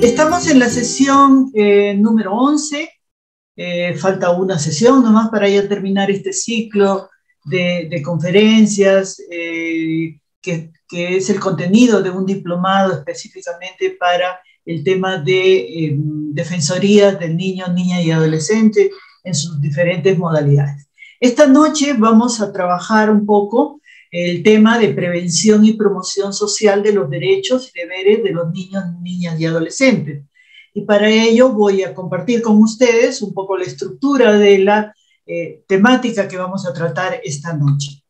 Estamos en la sesión número 11. Falta una sesión nomás para ya terminar este ciclo de conferencias, que es el contenido de un diplomado específicamente para el tema de defensorías de niños, niñas y adolescentes en sus diferentes modalidades. Esta noche vamos a trabajar un poco el tema de prevención y promoción social de los derechos y deberes de los niños, niñas y adolescentes. Y para ello voy a compartir con ustedes un poco la estructura de la temática que vamos a tratar esta noche.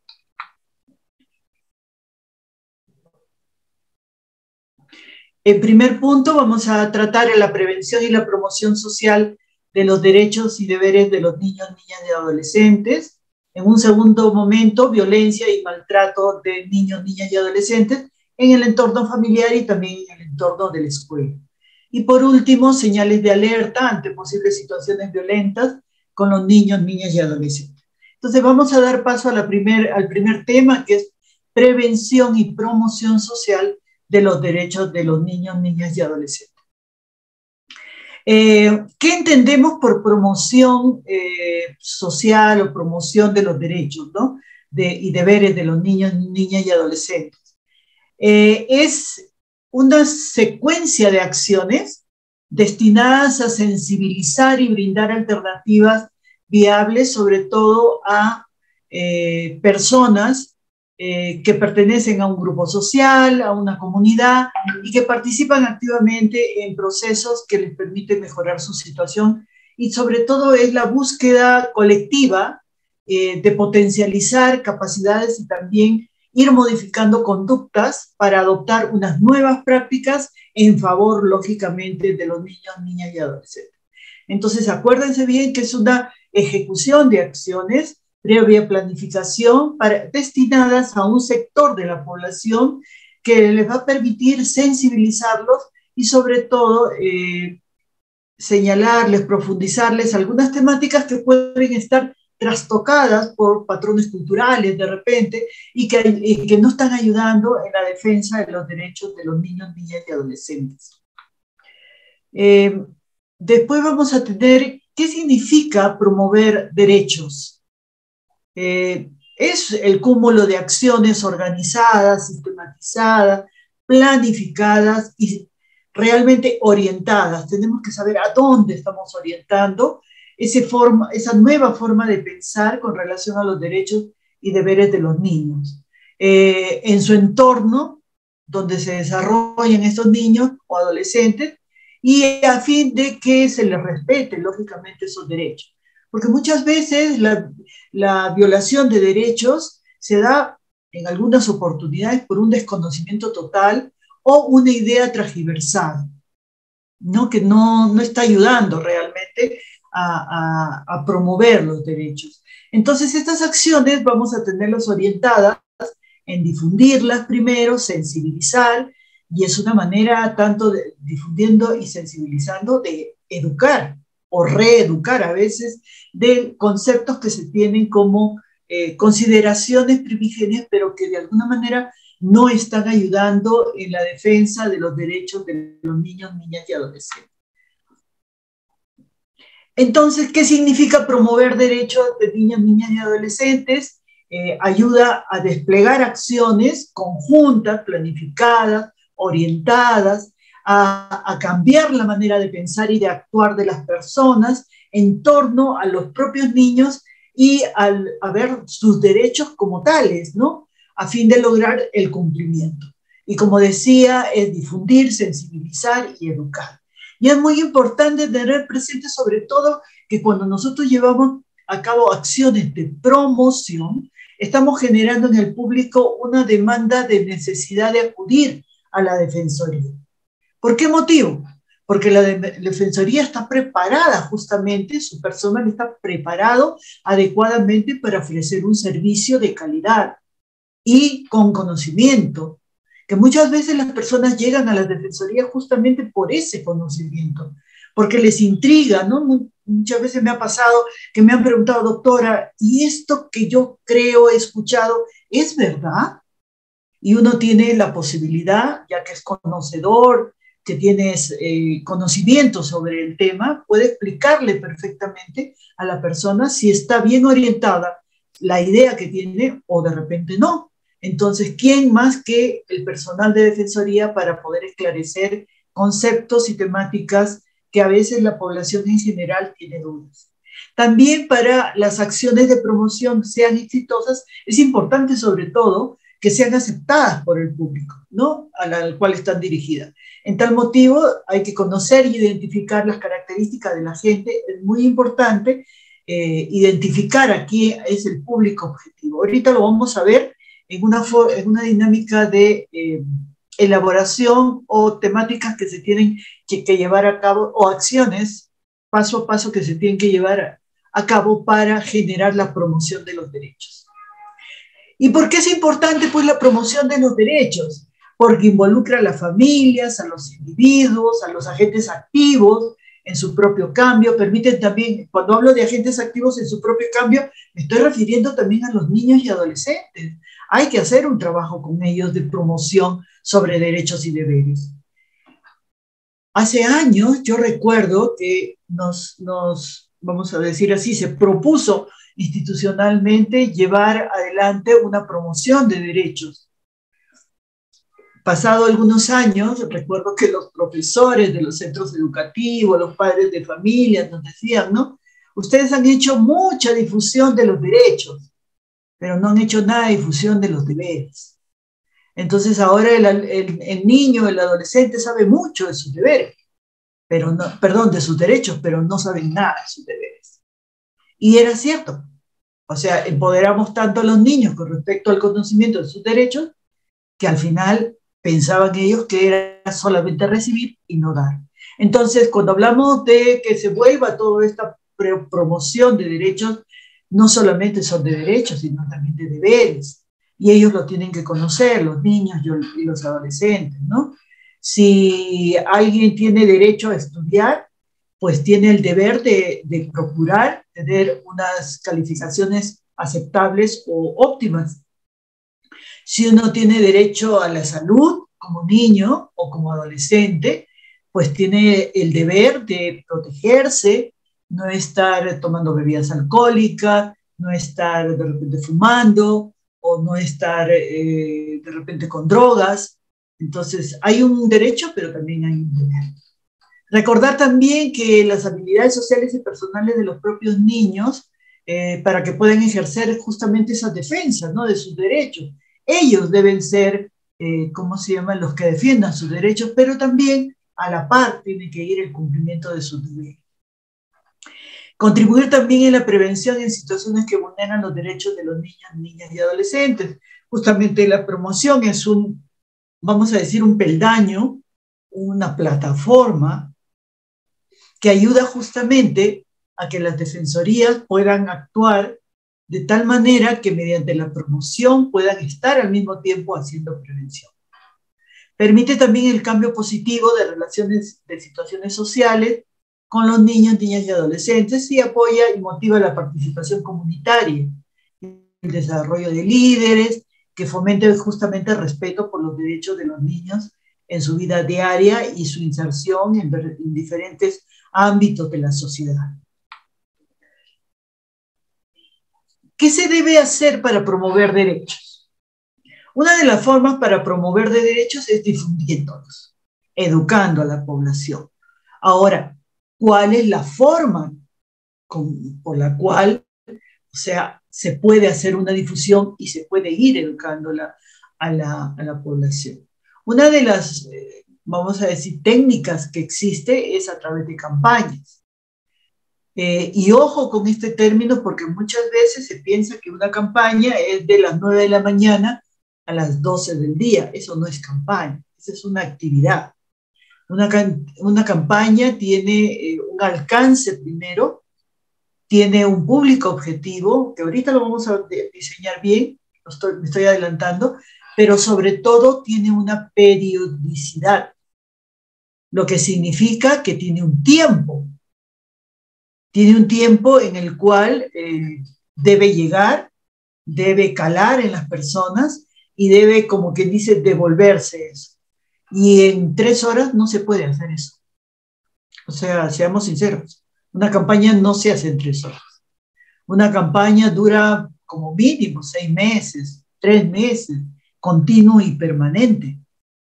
En primer punto vamos a tratar la prevención y la promoción social de los derechos y deberes de los niños, niñas y adolescentes. En un segundo momento, violencia y maltrato de niños, niñas y adolescentes en el entorno familiar y también en el entorno de la escuela. Y por último, señales de alerta ante posibles situaciones violentas con los niños, niñas y adolescentes. Entonces vamos a dar paso a al primer tema, que es prevención y promoción social de los derechos de los niños, niñas y adolescentes. ¿Qué entendemos por promoción social o promoción de los derechos, ¿no? y deberes de los niños, niñas y adolescentes? Es una secuencia de acciones destinadas a sensibilizar y brindar alternativas viables, sobre todo a personas que pertenecen a un grupo social, a una comunidad y que participan activamente en procesos que les permiten mejorar su situación, y sobre todo es la búsqueda colectiva de potencializar capacidades y también ir modificando conductas para adoptar unas nuevas prácticas en favor, lógicamente, de los niños, niñas y adolescentes. Entonces, acuérdense bien que es una ejecución de acciones previa planificación destinadas a un sector de la población que les va a permitir sensibilizarlos y sobre todo señalarles, profundizarles algunas temáticas que pueden estar trastocadas por patrones culturales de repente y que no están ayudando en la defensa de los derechos de los niños, niñas y adolescentes. Después vamos a tener qué significa promover derechos. Es el cúmulo de acciones organizadas, sistematizadas, planificadas y realmente orientadas. Tenemos que saber a dónde estamos orientando esa nueva forma de pensar con relación a los derechos y deberes de los niños. En su entorno, donde se desarrollan estos niños o adolescentes, y a fin de que se les respete, lógicamente, esos derechos. Porque muchas veces la violación de derechos se da en algunas oportunidades por un desconocimiento total o una idea transgiversada, ¿no? Que no está ayudando realmente a promover los derechos. Entonces, estas acciones vamos a tenerlas orientadas en difundirlas primero, sensibilizar, y es una manera tanto de difundiendo y sensibilizando de educar o reeducar a veces de conceptos que se tienen como consideraciones primigenias, pero que de alguna manera no están ayudando en la defensa de los derechos de los niños, niñas y adolescentes. Entonces, ¿qué significa promover derechos de niños, niñas y adolescentes? Ayuda a desplegar acciones conjuntas, planificadas, orientadas, a cambiar la manera de pensar y de actuar de las personas en torno a los propios niños y a ver sus derechos como tales, ¿no? A fin de lograr el cumplimiento. Y como decía, es difundir, sensibilizar y educar. Y es muy importante tener presente sobre todo que cuando nosotros llevamos a cabo acciones de promoción, estamos generando en el público una demanda de necesidad de acudir a la Defensoría. ¿Por qué motivo? Porque la Defensoría está preparada justamente, su personal está preparado adecuadamente para ofrecer un servicio de calidad y con conocimiento, que muchas veces las personas llegan a la Defensoría justamente por ese conocimiento, porque les intriga, ¿no? Muchas veces me ha pasado que me han preguntado, doctora, ¿y esto que yo creo, he escuchado, es verdad? Y uno tiene la posibilidad, ya que es conocedor que tienes conocimiento sobre el tema, puede explicarle perfectamente a la persona si está bien orientada la idea que tiene o de repente no. Entonces, ¿quién más que el personal de defensoría para poder esclarecer conceptos y temáticas que a veces la población en general tiene dudas? También para las acciones de promoción sean exitosas, es importante sobre todo que sean aceptadas por el público, ¿no? Al cual están dirigidas. En tal motivo, hay que conocer y identificar las características de la gente. Es muy importante identificar a quién es el público objetivo. Ahorita lo vamos a ver en una dinámica de elaboración o temáticas que se tienen que llevar a cabo o acciones paso a paso que se tienen que llevar a cabo para generar la promoción de los derechos. ¿Y por qué es importante pues la promoción de los derechos? Porque involucra a las familias, a los individuos, a los agentes activos en su propio cambio, permiten también, cuando hablo de agentes activos en su propio cambio, me estoy refiriendo también a los niños y adolescentes. Hay que hacer un trabajo con ellos de promoción sobre derechos y deberes. Hace años yo recuerdo que vamos a decir así, se propuso institucionalmente llevar adelante una promoción de derechos. Pasado algunos años, recuerdo que los profesores de los centros educativos, los padres de familia nos decían, ¿no? Ustedes han hecho mucha difusión de los derechos, pero no han hecho nada de difusión de los deberes. Entonces ahora el niño, el adolescente sabe mucho de sus deberes, pero no, perdón, de sus derechos, pero no saben nada de sus deberes. Y era cierto. O sea, empoderamos tanto a los niños con respecto al conocimiento de sus derechos que al final pensaban ellos que era solamente recibir y no dar. Entonces, cuando hablamos de que se vuelva toda esta promoción de derechos, no solamente son de derechos, sino también de deberes. Y ellos lo tienen que conocer, los niños y los adolescentes, ¿no? Si alguien tiene derecho a estudiar, pues tiene el deber de procurar tener unas calificaciones aceptables o óptimas. Si uno tiene derecho a la salud como niño o como adolescente, pues tiene el deber de protegerse, no estar tomando bebidas alcohólicas, no estar de repente fumando o no estar de repente con drogas. Entonces, hay un derecho, pero también hay un deber. Recordar también que las habilidades sociales y personales de los propios niños, para que puedan ejercer justamente esas defensas, ¿no?, de sus derechos. Ellos deben ser, ¿cómo se llaman?, los que defiendan sus derechos, pero también a la par tiene que ir el cumplimiento de sus deberes. Contribuir también en la prevención en situaciones que vulneran los derechos de los niños, niñas y adolescentes. Justamente la promoción es vamos a decir, un peldaño, una plataforma que ayuda justamente a que las defensorías puedan actuar de tal manera que mediante la promoción puedan estar al mismo tiempo haciendo prevención. Permite también el cambio positivo de relaciones de situaciones sociales con los niños, niñas y adolescentes y apoya y motiva la participación comunitaria, el desarrollo de líderes que fomenten justamente el respeto por los derechos de los niños en su vida diaria y su inserción en diferentes ámbitos de la sociedad. ¿Qué se debe hacer para promover derechos? Una de las formas para promover de derechos es difundiéndolos, educando a la población. Ahora, ¿cuál es la forma por la cual, o sea, se puede hacer una difusión y se puede ir educando a la población? Una de las, vamos a decir, técnicas que existe es a través de campañas. Y ojo con este término porque muchas veces se piensa que una campaña es de las 9 de la mañana a las 12 del día. Eso no es campaña, esa es una actividad. Una campaña tiene un alcance primero, tiene un público objetivo, que ahorita lo vamos a diseñar bien, me estoy adelantando, pero sobre todo tiene una periodicidad, lo que significa que tiene un tiempo. Tiene un tiempo en el cual debe llegar, debe calar en las personas y debe, como quien dice, devolverse eso. Y en 3 horas no se puede hacer eso. O sea, seamos sinceros, una campaña no se hace en 3 horas. Una campaña dura como mínimo 6 meses, 3 meses, continuo y permanente,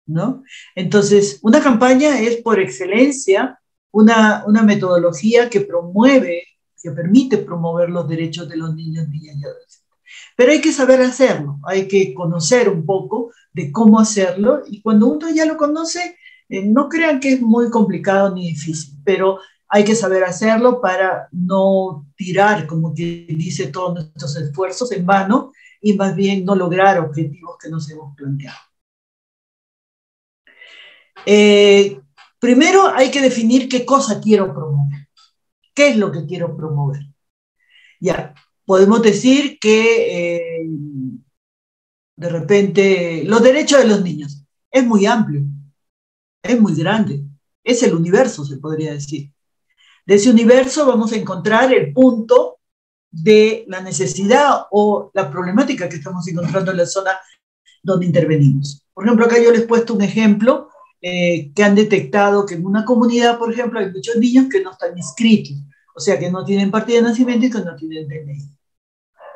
¿no? Entonces, una campaña es por excelencia una metodología que promueve, que permite promover los derechos de los niños, niñas y adolescentes. Pero hay que saber hacerlo, hay que conocer un poco de cómo hacerlo, y cuando uno ya lo conoce, no crean que es muy complicado ni difícil, pero hay que saber hacerlo para no tirar, como que dice, todos nuestros esfuerzos en vano y más bien no lograr objetivos que nos hemos planteado. Primero hay que definir qué cosa quiero promover, qué es lo que quiero promover. Ya, podemos decir que de repente los derechos de los niños es muy amplio, es muy grande, es el universo, se podría decir. De ese universo vamos a encontrar el punto de la necesidad o la problemática que estamos encontrando en la zona donde intervenimos. Por ejemplo, acá yo les he puesto un ejemplo que han detectado que en una comunidad, por ejemplo, hay muchos niños que no están inscritos, o sea, que no tienen partida de nacimiento y que no tienen DNI.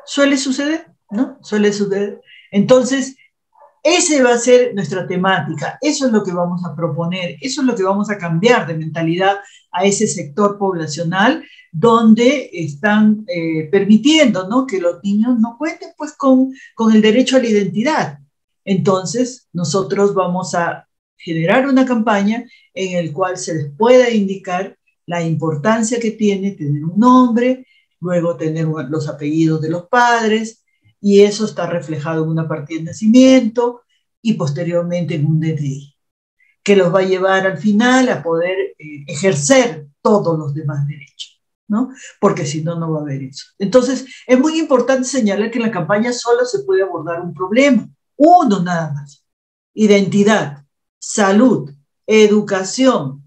Suele suceder, ¿no? Suele suceder. Entonces, esa va a ser nuestra temática, eso es lo que vamos a proponer, eso es lo que vamos a cambiar de mentalidad a ese sector poblacional donde están permitiendo, ¿no?, que los niños no cuenten pues con el derecho a la identidad. Entonces, nosotros vamos a generar una campaña en la cual se les pueda indicar la importancia que tiene tener un nombre, luego tener los apellidos de los padres, y eso está reflejado en una partida de nacimiento y posteriormente en un DNI, que los va a llevar al final a poder ejercer todos los demás derechos, ¿no? Porque si no, no va a haber eso. Entonces, es muy importante señalar que en la campaña solo se puede abordar un problema, uno nada más: identidad, salud, educación,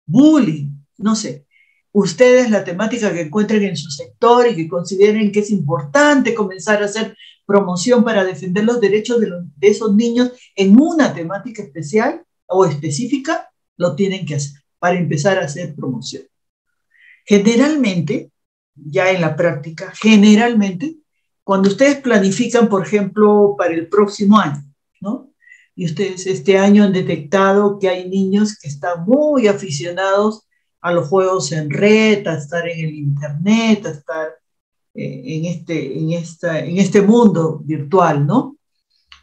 bullying, no sé. Ustedes la temática que encuentren en su sector y que consideren que es importante comenzar a hacer promoción para defender los derechos de esos niños en una temática especial o específica, lo tienen que hacer para empezar a hacer promoción. Generalmente, ya en la práctica, generalmente, cuando ustedes planifican, por ejemplo, para el próximo año, ¿no?, y ustedes este año han detectado que hay niños que están muy aficionados a los juegos en red, a estar en el internet, a estar en este mundo virtual, ¿no?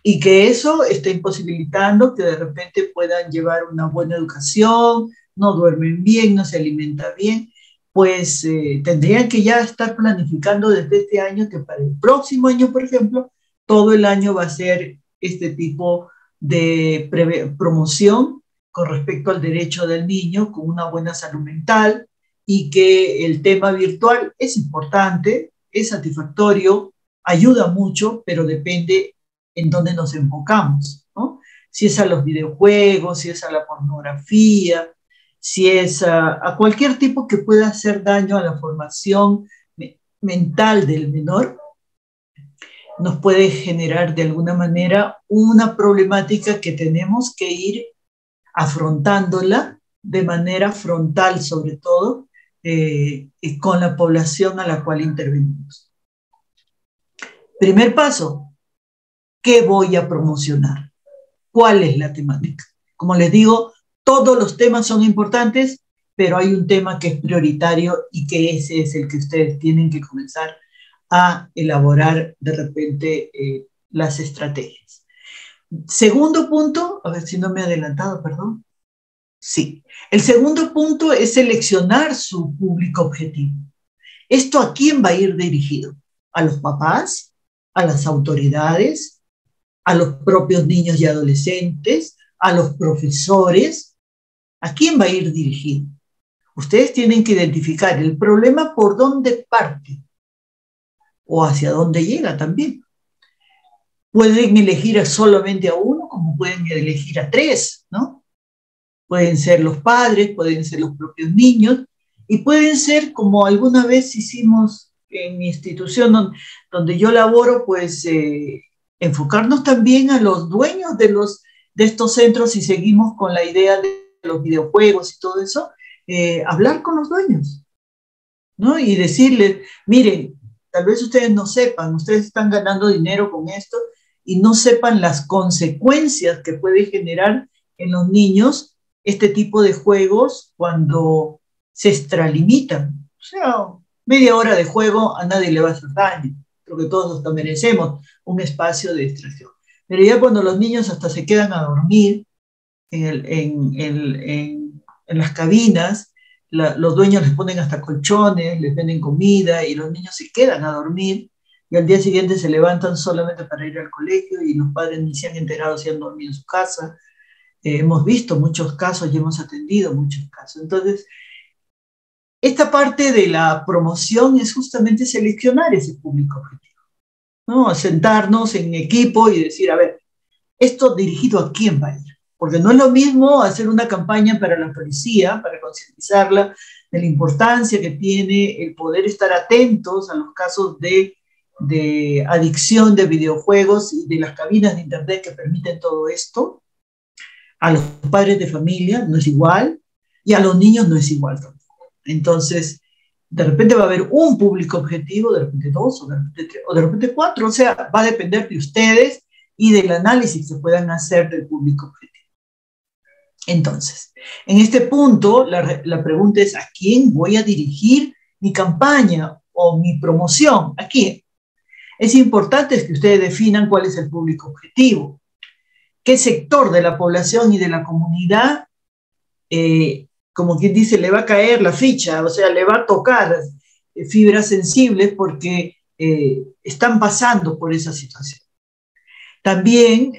Y que eso está imposibilitando que de repente puedan llevar una buena educación, no duermen bien, no se alimentan bien, pues tendrían que ya estar planificando desde este año que para el próximo año, por ejemplo, todo el año va a ser este tipo de promoción con respecto al derecho del niño, con una buena salud mental, y que el tema virtual es importante, es satisfactorio, ayuda mucho, pero depende en dónde nos enfocamos, ¿no? Si es a los videojuegos, si es a la pornografía, si es a cualquier tipo que pueda hacer daño a la formación mental del menor, nos puede generar de alguna manera una problemática que tenemos que ir afrontándola de manera frontal, sobre todo, con la población a la cual intervenimos. Primer paso: ¿qué voy a promocionar? ¿Cuál es la temática? Como les digo, todos los temas son importantes, pero hay un tema que es prioritario y que ese es el que ustedes tienen que comenzar a elaborar de repente las estrategias. Segundo punto, a ver si no me he adelantado, perdón. Sí, el segundo punto es seleccionar su público objetivo. ¿Esto a quién va a ir dirigido? ¿A los papás? ¿A las autoridades? ¿A los propios niños y adolescentes? ¿A los profesores? ¿A quién va a ir dirigido? Ustedes tienen que identificar el problema por dónde parte o hacia dónde llega también. Pueden elegir solamente a uno, como pueden elegir a tres, ¿no? Pueden ser los padres, pueden ser los propios niños, y pueden ser, como alguna vez hicimos en mi institución donde yo laboro, pues enfocarnos también a los dueños de los de estos centros, si seguimos con la idea de los videojuegos y todo eso, hablar con los dueños, ¿no? Y decirles, miren, tal vez ustedes no sepan, ustedes están ganando dinero con esto y no sepan las consecuencias que puede generar en los niños este tipo de juegos cuando se extralimitan. O sea, media hora de juego a nadie le va a hacer daño. Creo que todos nos merecemos un espacio de distracción. Pero ya cuando los niños hasta se quedan a dormir en las cabinas, los dueños les ponen hasta colchones, les venden comida y los niños se quedan a dormir y al día siguiente se levantan solamente para ir al colegio y los padres ni se han enterado si han dormido en su casa. Hemos visto muchos casos y hemos atendido muchos casos. Entonces, esta parte de la promoción es justamente seleccionar ese público objetivo, ¿no? Sentarnos en equipo y decir, a ver, ¿esto dirigido a quién va a ir? Porque no es lo mismo hacer una campaña para la policía, para concientizarla de la importancia que tiene el poder estar atentos a los casos de adicción de videojuegos y de las cabinas de internet que permiten todo esto. A los padres de familia no es igual y a los niños no es igual tampoco. Entonces, de repente va a haber un público objetivo, de repente dos, o de repente tres, o de repente cuatro. O sea, va a depender de ustedes y del análisis que puedan hacer del público objetivo. Entonces, en este punto, la pregunta es, ¿a quién voy a dirigir mi campaña o mi promoción? ¿A quién? Es importante que ustedes definan cuál es el público objetivo, qué sector de la población y de la comunidad, como quien dice, le va a caer la ficha, o sea, le va a tocar fibras sensibles porque están pasando por esa situación. También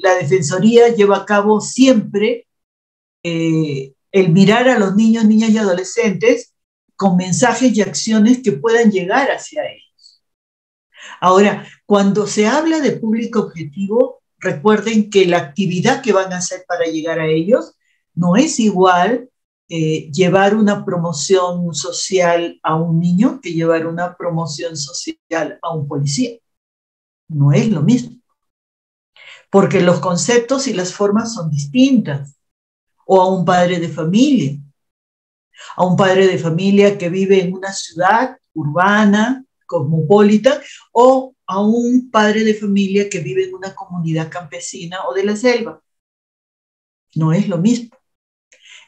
la Defensoría lleva a cabo siempre el mirar a los niños, niñas y adolescentes con mensajes y acciones que puedan llegar hacia ellos. Ahora, cuando se habla de público objetivo, recuerden que la actividad que van a hacer para llegar a ellos no es igual llevar una promoción social a un niño que llevar una promoción social a un policía. No es lo mismo, porque los conceptos y las formas son distintas. O a un padre de familia, que vive en una ciudad urbana, cosmopolita, o a un padre de familia que vive en una comunidad campesina o de la selva. No es lo mismo.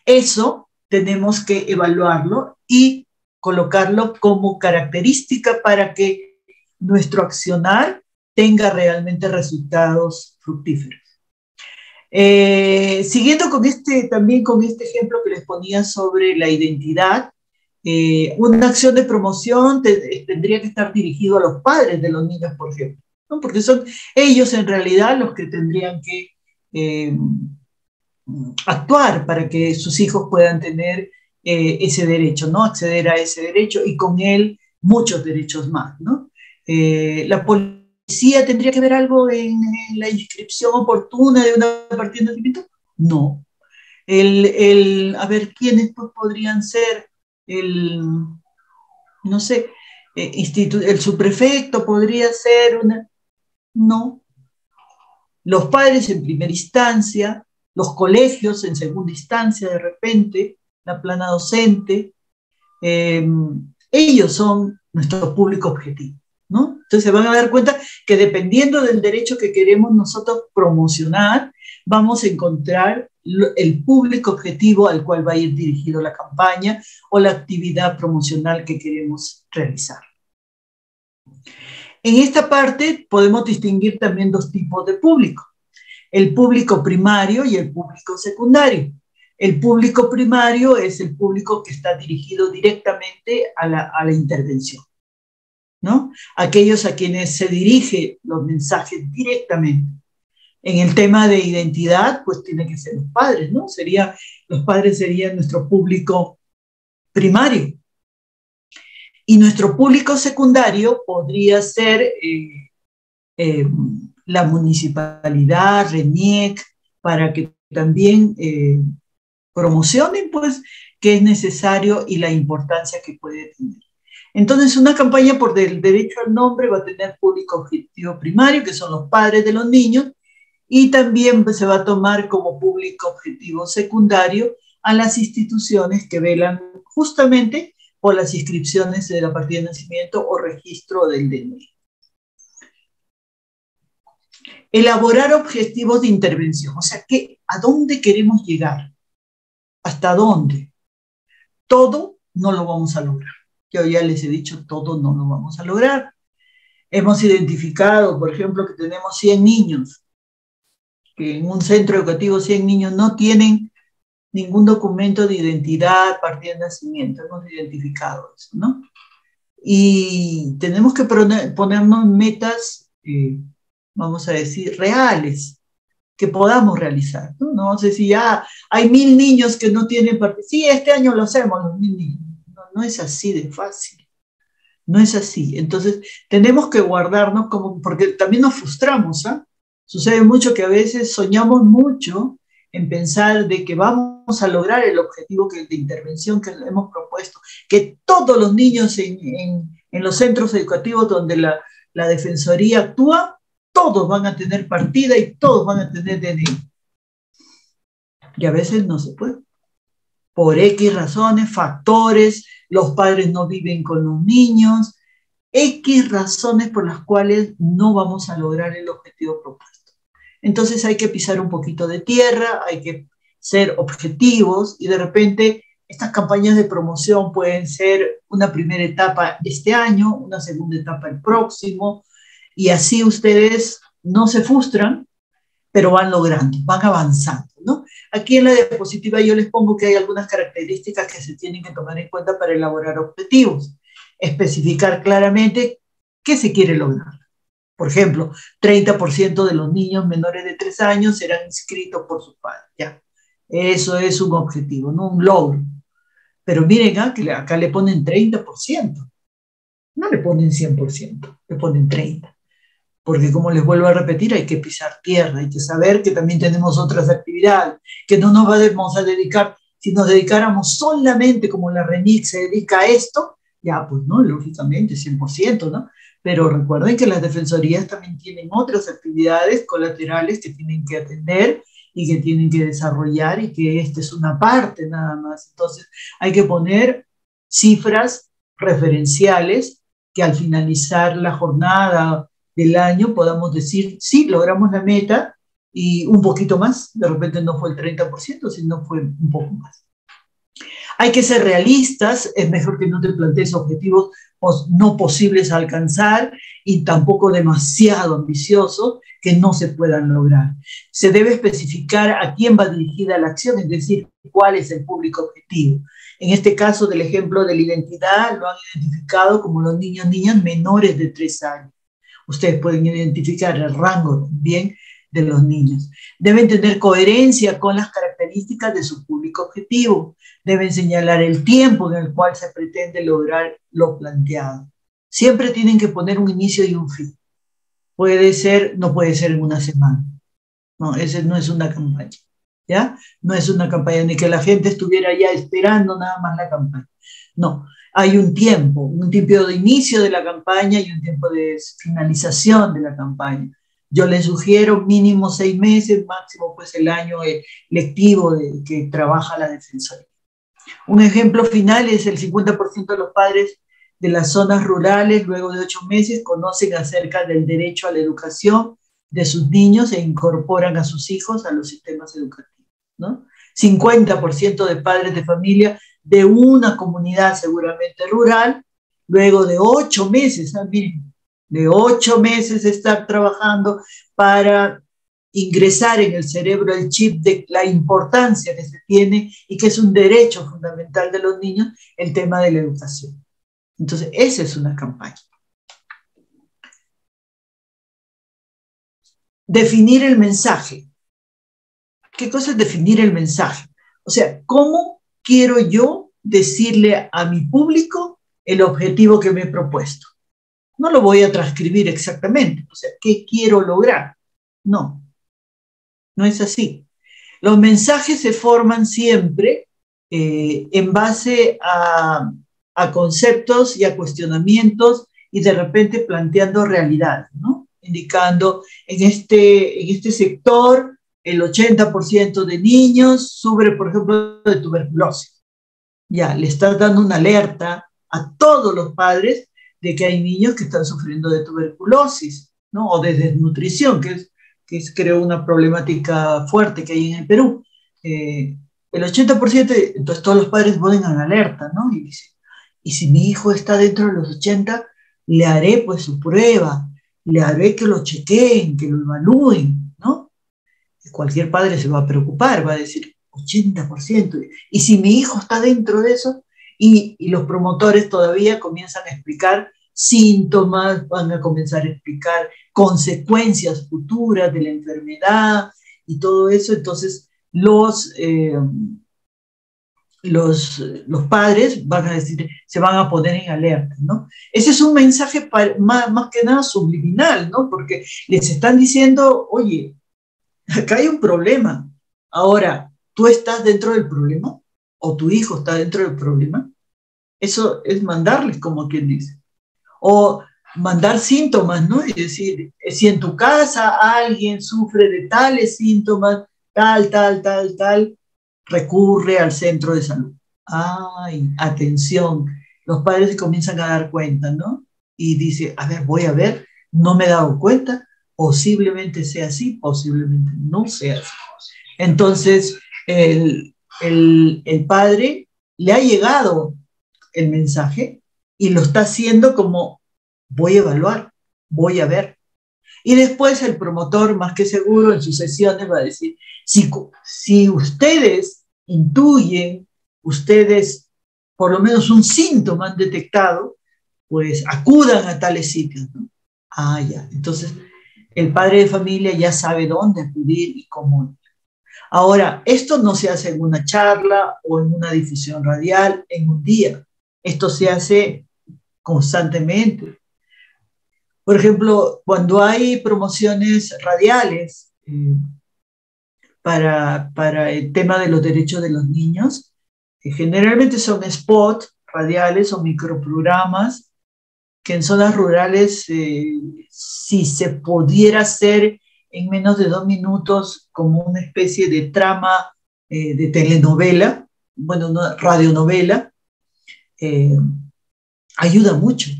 Eso tenemos que evaluarlo y colocarlo como característica para que nuestro accionar tenga realmente resultados fructíferos. Siguiendo también con este ejemplo que les ponía sobre la identidad, una acción de promoción tendría que estar dirigido a los padres de los niños, por ejemplo, ¿no? Porque son ellos en realidad los que tendrían que actuar para que sus hijos puedan tener ese derecho, ¿no? Acceder a ese derecho y con él muchos derechos más, ¿no? La policía tendría que ver algo en la inscripción oportuna de una partida de nacimiento. No. A ver, ¿quiénes pues podrían ser? No sé, el subprefecto podría ser una. No. Los padres en primera instancia, los colegios en segunda instancia de repente, la plana docente, ellos son nuestro público objetivo, ¿no? Entonces se van a dar cuenta que dependiendo del derecho que queremos nosotros promocionar, vamos a encontrar el público objetivo al cual va a ir dirigido la campaña o la actividad promocional que queremos realizar. En esta parte podemos distinguir también dos tipos de público: el público primario y el público secundario. El público primario es el público que está dirigido directamente a la intervención, ¿no? Aquellos a quienes se dirigen los mensajes directamente. En el tema de identidad, pues tiene que ser los padres, ¿no? Los padres serían nuestro público primario. Y nuestro público secundario podría ser la municipalidad, RENIEC, para que también promocionen, pues, qué es necesario y la importancia que puede tener. Entonces, una campaña por el derecho al nombre va a tener público objetivo primario, que son los padres de los niños, Y también se va a tomar como público objetivo secundario a las instituciones que velan justamente por las inscripciones de la partida de nacimiento o registro del DNI. Elaborar objetivos de intervención, o sea, ¿a dónde queremos llegar? ¿Hasta dónde? Todo no lo vamos a lograr. Yo ya les he dicho, todo no lo vamos a lograr. Hemos identificado, por ejemplo, que tenemos 100 niños, que en un centro educativo 100 niños no tienen ningún documento de identidad, partida de nacimiento. Hemos identificado eso, ¿no? Y tenemos que ponernos metas, vamos a decir, reales, que podamos realizar, ¿no? No sé si ya hay 1000 niños que no tienen partida. Sí, este año lo hacemos, los 1000 niños. No, no es así de fácil. No es así. Entonces, tenemos que guardarnos como, porque también nos frustramos, ¿ah? Sucede mucho que a veces soñamos mucho en pensar de que vamos a lograr el objetivo de intervención que hemos propuesto, que todos los niños en los centros educativos donde la Defensoría actúa, todos van a tener partida y todos van a tener DNI. Y a veces no se puede. Por X razones, factores, los padres no viven con los niños, X razones por las cuales no vamos a lograr el objetivo propuesto. Entonces hay que pisar un poquito de tierra, hay que ser objetivos y de repente estas campañas de promoción pueden ser una primera etapa este año, una segunda etapa el próximo, y así ustedes no se frustran, pero van logrando, van avanzando, ¿no? Aquí en la diapositiva yo les pongo que hay algunas características que se tienen que tomar en cuenta para elaborar objetivos. Especificar claramente qué se quiere lograr. Por ejemplo, 30% de los niños menores de 3 años serán inscritos por sus padres. Ya. Eso es un objetivo, no un logro. Pero miren, que acá le ponen 30%. No le ponen 100%, le ponen 30%. Porque como les vuelvo a repetir, hay que pisar tierra, hay que saber que también tenemos otras actividades, que no nos vamos a dedicar, si nos dedicáramos solamente como la RENIC se dedica a esto, ya pues no, lógicamente 100%, ¿no? Pero recuerden que las defensorías también tienen otras actividades colaterales que tienen que atender y que tienen que desarrollar y que esta es una parte nada más. Entonces hay que poner cifras referenciales que al finalizar la jornada del año podamos decir, sí, logramos la meta y un poquito más, de repente no fue el 30%, sino fue un poco más. Hay que ser realistas, es mejor que no te plantees objetivos no posibles a alcanzar y tampoco demasiado ambiciosos que no se puedan lograr. Se debe especificar a quién va dirigida la acción, es decir, cuál es el público objetivo. En este caso del ejemplo de la identidad, lo han identificado como los niños, niñas menores de 3 años. Ustedes pueden identificar el rango también de los niños. Deben tener coherencia con las características de su público objetivo. Deben señalar el tiempo en el cual se pretende lograr lo planteado. Siempre tienen que poner un inicio y un fin. Puede ser, no puede ser en una semana. No, esa no es una campaña. ¿Ya? No es una campaña ni que la gente estuviera ya esperando nada más la campaña. No, hay un tiempo de inicio de la campaña y un tiempo de finalización de la campaña. Yo les sugiero mínimo 6 meses, máximo pues el año lectivo que trabaja la Defensoría. Un ejemplo final es el 50% de los padres de las zonas rurales, luego de 8 meses, conocen acerca del derecho a la educación de sus niños e incorporan a sus hijos a los sistemas educativos, ¿no? 50% de padres de familia de una comunidad seguramente rural, luego de 8 meses, miren, de 8 meses estar trabajando para ingresar en el cerebro el chip de la importancia que se tiene y que es un derecho fundamental de los niños, el tema de la educación. Entonces, esa es una campaña. Definir el mensaje. ¿Qué cosa es definir el mensaje? O sea, ¿cómo quiero yo decirle a mi público el objetivo que me he propuesto? No lo voy a transcribir exactamente. O sea, ¿qué quiero lograr? No, no es así. Los mensajes se forman siempre en base a conceptos y a cuestionamientos y de repente planteando realidades, ¿no? indicando en este sector el 80% de niños sufre, por ejemplo, de tuberculosis. Ya, le estás dando una alerta a todos los padres de que hay niños que están sufriendo de tuberculosis, ¿no? O de desnutrición, que es creo, una problemática fuerte que hay en el Perú. El 80%, entonces todos los padres ponen en alerta, ¿no? Y dicen, y si mi hijo está dentro de los 80, le haré pues su prueba, le haré que lo chequeen, que lo evalúen, ¿no? Cualquier padre se va a preocupar, va a decir 80%. Y si mi hijo está dentro de eso, y los promotores todavía comienzan a explicar síntomas, van a comenzar a explicar consecuencias futuras de la enfermedad y todo eso, entonces los padres van a decir, se van a poner en alerta, ¿no? Ese es un mensaje más que nada subliminal, ¿no? Porque les están diciendo, oye, acá hay un problema. Ahora, ¿tú estás dentro del problema? ¿O tu hijo está dentro del problema? Eso es mandarles, como quien dice. O mandar síntomas, ¿no? Es decir, si en tu casa alguien sufre de tales síntomas, tal, recurre al centro de salud. Ay, atención, los padres se comienzan a dar cuenta, ¿no? Y dice, a ver, no me he dado cuenta, posiblemente sea así, posiblemente no sea así. Entonces, el padre le ha llegado el mensaje y lo está haciendo como voy a evaluar, voy a ver. Y después el promotor, más que seguro, en sus sesiones va a decir, si ustedes intuyen, ustedes por lo menos un síntoma han detectado, pues acudan a tales sitios, ¿no? Ah, ya. Entonces, el padre de familia ya sabe dónde acudir y cómo. Ahora, esto no se hace en una charla o en una difusión radial en un día. Esto se hace constantemente. Por ejemplo, cuando hay promociones radiales para el tema de los derechos de los niños, generalmente son spots radiales o microprogramas que en zonas rurales, si se pudiera hacer en menos de 2 minutos como una especie de trama de telenovela, bueno, una radionovela, eh, ayuda mucho,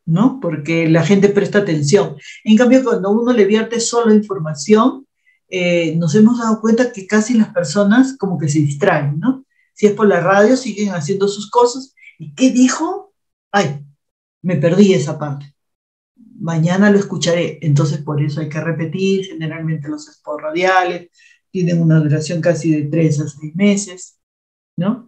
¿no? Porque la gente presta atención. En cambio, cuando uno le vierte solo información, nos hemos dado cuenta que casi las personas como que se distraen, ¿no? Si es por la radio, siguen haciendo sus cosas. ¿Y qué dijo? Ay, me perdí esa parte. Mañana lo escucharé. Entonces, por eso hay que repetir. Generalmente los spots radiales tienen una duración casi de 3 a 6 meses, ¿no?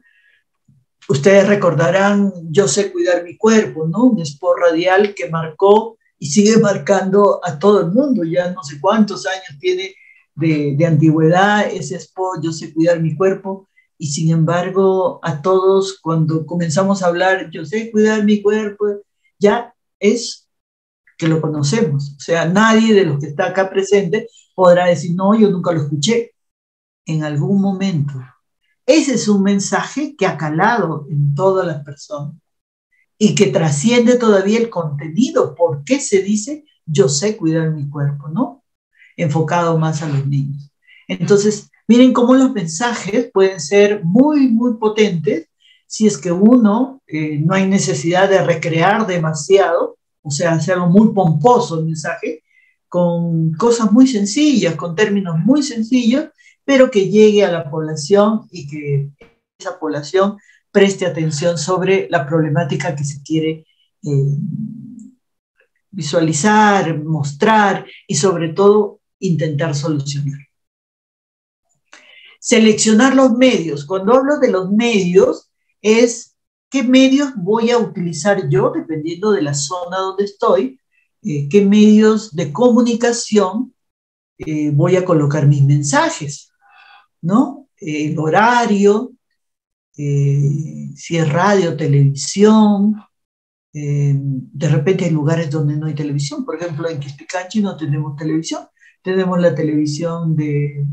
Ustedes recordarán Yo sé cuidar mi cuerpo, ¿no? Un spot radial que marcó y sigue marcando a todo el mundo. Ya no sé cuántos años tiene de antigüedad ese spot Yo sé cuidar mi cuerpo. Y sin embargo, a todos cuando comenzamos a hablar Yo sé cuidar mi cuerpo, ya es que lo conocemos. O sea, nadie de los que está acá presente podrá decir, no, yo nunca lo escuché. En algún momento. Ese es un mensaje que ha calado en todas las personas y que trasciende todavía el contenido. ¿Por qué se dice yo sé cuidar mi cuerpo, no? Enfocado más a los niños. Entonces, miren cómo los mensajes pueden ser muy, muy potentes si es que uno no hay necesidad de recrear demasiado, o sea, hacerlo muy pomposo el mensaje, con cosas muy sencillas, con términos muy sencillos, pero que llegue a la población y que esa población preste atención sobre la problemática que se quiere visualizar, mostrar y sobre todo intentar solucionar. Seleccionar los medios. Cuando hablo de los medios es qué medios voy a utilizar yo dependiendo de la zona donde estoy, qué medios de comunicación voy a colocar mis mensajes, ¿no? El horario, si es radio, televisión, de repente hay lugares donde no hay televisión, por ejemplo en Quispicanchi no tenemos televisión, tenemos la televisión de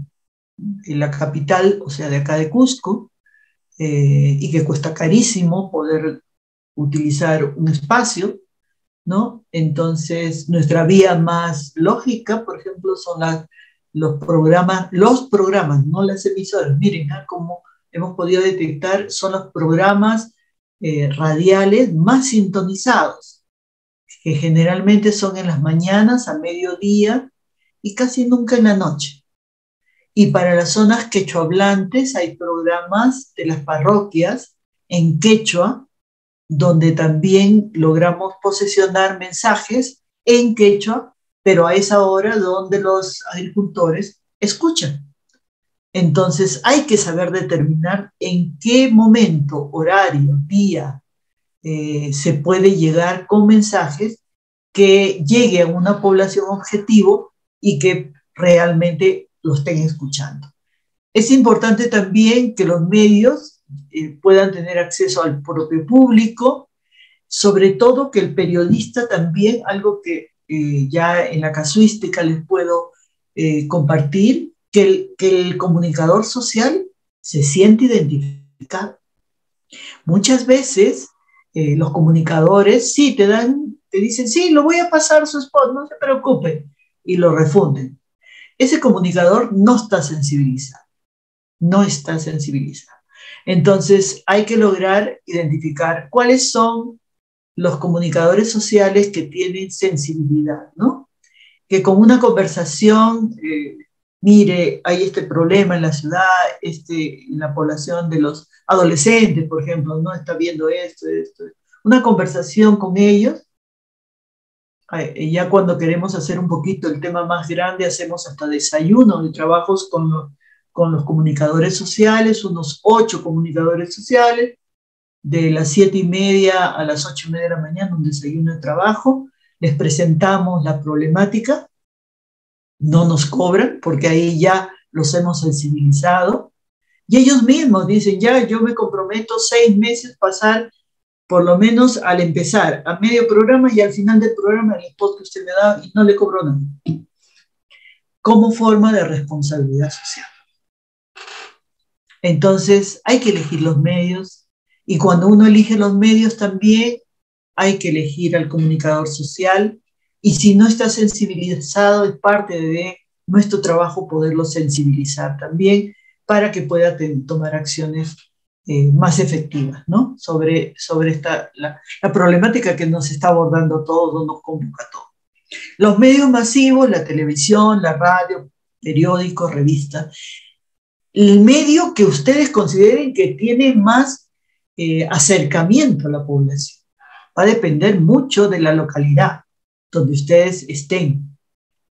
la capital, o sea de acá de Cusco, y que cuesta carísimo poder utilizar un espacio, ¿no? Entonces, nuestra vía más lógica, por ejemplo, son los programas, no las emisoras. Miren, ¿ah? Como hemos podido detectar, son los programas radiales más sintonizados, que generalmente son en las mañanas, a mediodía y casi nunca en la noche. Y para las zonas quechohablantes hay programas de las parroquias en quechua, donde también logramos posesionar mensajes en quechua, pero a esa hora donde los agricultores escuchan. Entonces hay que saber determinar en qué momento, horario, día, se puede llegar con mensajes que llegue a una población objetivo y que realmente lo estén escuchando. Es importante también que los medios puedan tener acceso al propio público, sobre todo que el periodista también, algo que ya en la casuística les puedo compartir, que el comunicador social se siente identificado. Muchas veces los comunicadores sí te dicen, sí, lo voy a pasar su spot, no se preocupe, y lo refunden. Ese comunicador no está sensibilizado, no está sensibilizado. Entonces hay que lograr identificar cuáles son los comunicadores sociales que tienen sensibilidad, ¿no? Que con una conversación, mire, hay este problema en la ciudad, en la población de los adolescentes, por ejemplo, ¿no? Está viendo esto. Una conversación con ellos, ya cuando queremos hacer un poquito el tema más grande, hacemos hasta desayuno de trabajos con los comunicadores sociales, unos 8 comunicadores sociales, de las 7:30 a las 8:30 de la mañana, un desayuno de trabajo, les presentamos la problemática, no nos cobran porque ahí ya los hemos sensibilizado y ellos mismos dicen, ya yo me comprometo 6 meses pasar por lo menos al empezar, a medio programa y al final del programa el spot que usted me da y no le cobro nada, como forma de responsabilidad social. Entonces hay que elegir los medios y cuando uno elige los medios también hay que elegir al comunicador social y si no está sensibilizado es parte de nuestro trabajo poderlo sensibilizar también para que pueda tomar acciones más efectivas, ¿no? Sobre la problemática que nos está abordando a todos, nos convoca a todos. Los medios masivos, la televisión, la radio, periódicos, revistas, el medio que ustedes consideren que tiene más acercamiento a la población. Va a depender mucho de la localidad donde ustedes estén.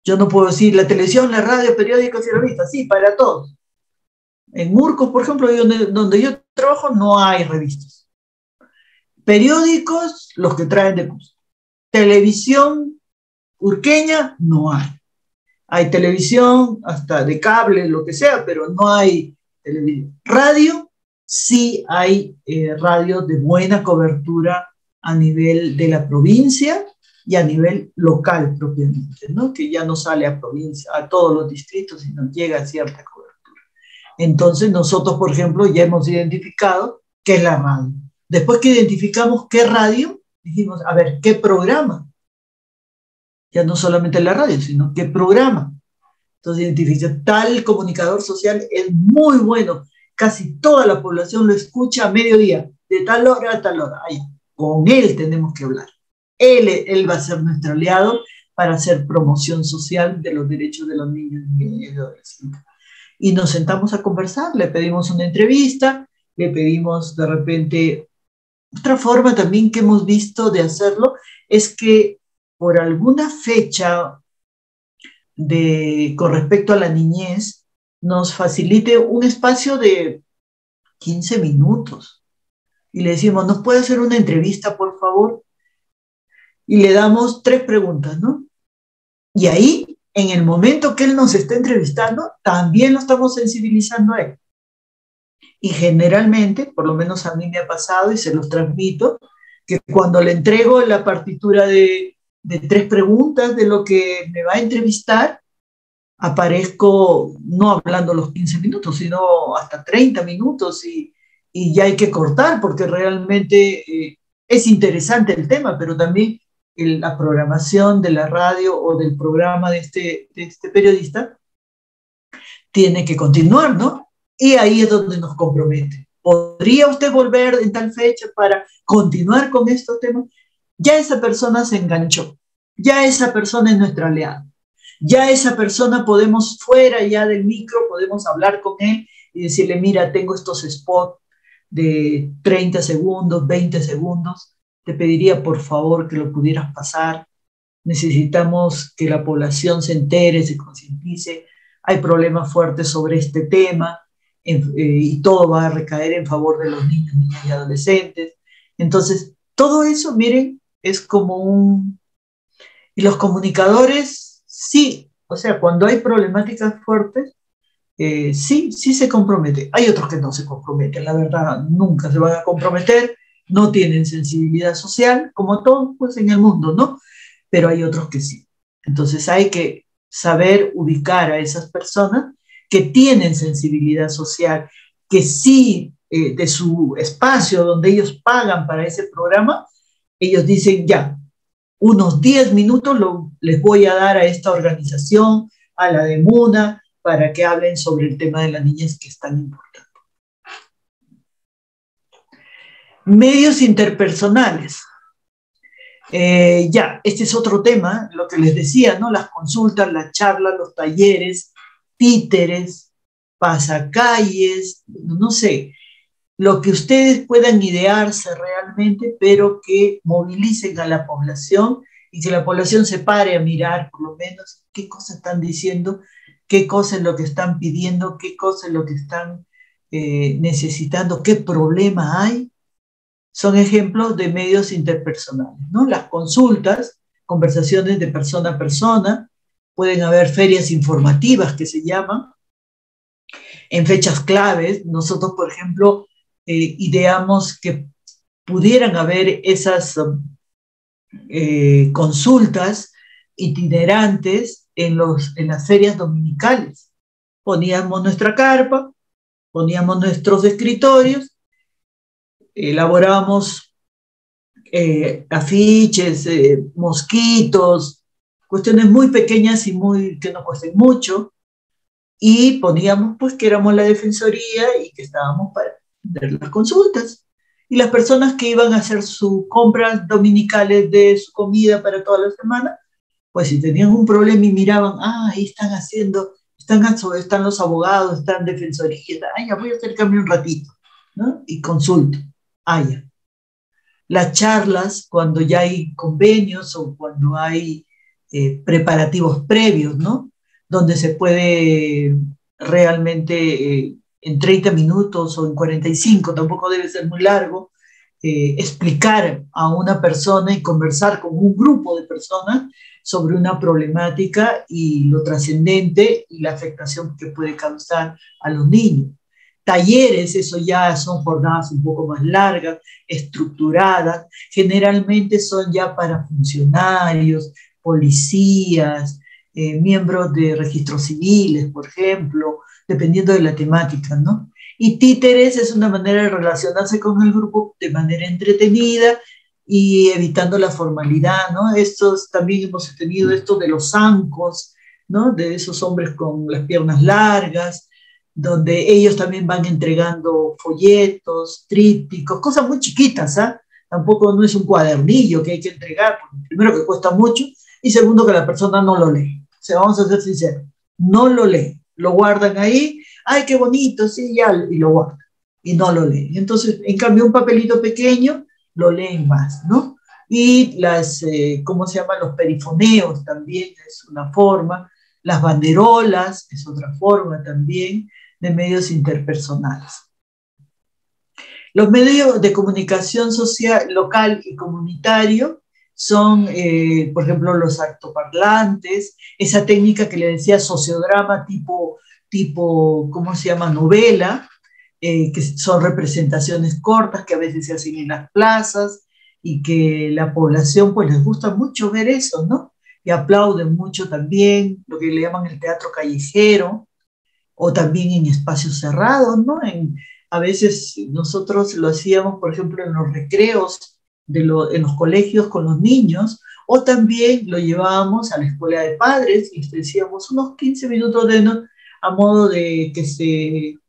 Yo no puedo decir la televisión, la radio, periódicos y revistas, sí, para todos. En Murcos, por ejemplo, donde yo trabajo, no hay revistas. Periódicos, los que traen de Cusco. Televisión urqueña, no hay. Hay televisión, hasta de cable, lo que sea, pero no hay televisión. Radio, sí hay radio de buena cobertura a nivel de la provincia y a nivel local propiamente, ¿no? Que ya no sale a provincia, a todos los distritos, sino llega a cierta cobertura. Entonces nosotros, por ejemplo, ya hemos identificado qué es la radio. Después que identificamos qué radio, dijimos, a ver, ¿qué programa? Ya no solamente la radio, sino qué programa. Entonces identifica, tal comunicador social es muy bueno, casi toda la población lo escucha a mediodía, de tal hora a tal hora. Ay, con él tenemos que hablar. Él va a ser nuestro aliado para hacer promoción social de los derechos de los niños y adolescentes. Y nos sentamos a conversar, le pedimos una entrevista, le pedimos de repente, otra forma también que hemos visto de hacerlo es que por alguna fecha con respecto a la niñez, nos facilite un espacio de 15 minutos. Y le decimos, ¿nos puede hacer una entrevista, por favor? Y le damos 3 preguntas, ¿no? Y ahí, en el momento que él nos está entrevistando, también lo estamos sensibilizando a él. Y generalmente, por lo menos a mí me ha pasado y se los transmito, que cuando le entrego la partitura de 3 preguntas de lo que me va a entrevistar, aparezco no hablando los 15 minutos, sino hasta 30 minutos y ya hay que cortar porque realmente es interesante el tema, pero también la programación de la radio o del programa de este periodista tiene que continuar, ¿no? Y ahí es donde nos compromete. ¿Podría usted volver en tal fecha para continuar con estos temas? Ya esa persona se enganchó, ya esa persona es nuestra aliada, ya esa persona podemos, fuera ya del micro, podemos hablar con él y decirle, mira, tengo estos spots de 30 segundos, 20 segundos, te pediría por favor que lo pudieras pasar, necesitamos que la población se entere, se concientice, hay problemas fuertes sobre este tema y todo va a recaer en favor de los niños, niñas y adolescentes. Entonces, todo eso, miren, es como un... Y los comunicadores, sí, o sea, cuando hay problemáticas fuertes, sí, sí se compromete. Hay otros que no se comprometen, la verdad, nunca se van a comprometer, no tienen sensibilidad social, como todos pues, en el mundo, ¿no? Pero hay otros que sí. Entonces hay que saber ubicar a esas personas que tienen sensibilidad social, que sí, de su espacio donde ellos pagan para ese programa, ellos dicen, ya, unos 10 minutos les voy a dar a esta organización, a la de MUNA, para que hablen sobre el tema de las niñas que es tan importante. Medios interpersonales. Ya, este es otro tema, lo que les decía, ¿no? Las consultas, las charlas, los talleres, títeres, pasacalles, no sé, lo que ustedes puedan idearse realmente, pero que movilicen a la población y que la población se pare a mirar por lo menos qué cosas están diciendo, qué cosa es lo que están pidiendo, qué cosa es lo que están necesitando, qué problema hay. Son ejemplos de medios interpersonales, ¿no? Las consultas, conversaciones de persona a persona, pueden haber ferias informativas que se llaman, en fechas claves. Nosotros, por ejemplo, ideamos que pudieran haber esas consultas itinerantes en las ferias dominicales. Poníamos nuestra carpa, poníamos nuestros escritorios, elaborábamos afiches, mosquitos, cuestiones muy pequeñas y muy, que no cuesten mucho, y poníamos pues que éramos la defensoría y que estábamos para ver las consultas. Y las personas que iban a hacer sus compras dominicales de su comida para toda la semana, pues si tenían un problema y miraban, ahí están haciendo, están los abogados, están defensoría, ya voy a acercarme un ratito, ¿no? Y consulto, ya. Las charlas, cuando ya hay convenios o cuando hay preparativos previos, ¿no? Donde se puede realmente en 30 minutos o en 45, tampoco debe ser muy largo, explicar a una persona y conversar con un grupo de personas sobre una problemática y lo trascendente y la afectación que puede causar a los niños. Talleres, eso ya son jornadas un poco más largas, estructuradas, generalmente son ya para funcionarios, policías, miembros de registros civiles, por ejemplo, dependiendo de la temática, ¿no? Y títeres es una manera de relacionarse con el grupo de manera entretenida y evitando la formalidad, ¿no? Estos también hemos tenido esto de los zancos, ¿no? De esos hombres con las piernas largas, donde ellos también van entregando folletos, trípticos, cosas muy chiquitas, ¿ah? Tampoco no es un cuadernillo que hay que entregar, primero que cuesta mucho y segundo que la persona no lo lee. O sea, vamos a ser sinceros, no lo lee, lo guardan ahí, ¡ay, qué bonito! Sí, ya, y lo guardan, y no lo leen. Entonces, en cambio, un papelito pequeño lo leen más, ¿no? Y ¿cómo se llaman? Los perifoneos también es una forma, las banderolas es otra forma también de medios interpersonales. Los medios de comunicación social, local y comunitario son, por ejemplo, los altoparlantes, esa técnica que le decía sociodrama tipo ¿cómo se llama? Novela, que son representaciones cortas que a veces se hacen en las plazas y que la población pues les gusta mucho ver eso, ¿no? Y aplauden mucho también lo que le llaman el teatro callejero, o también en espacios cerrados, ¿no? A veces nosotros lo hacíamos, por ejemplo, en los recreos, en los colegios con los niños, O también lo llevábamos a la escuela de padres y les decíamos unos 15 minutos de no, a modo de que se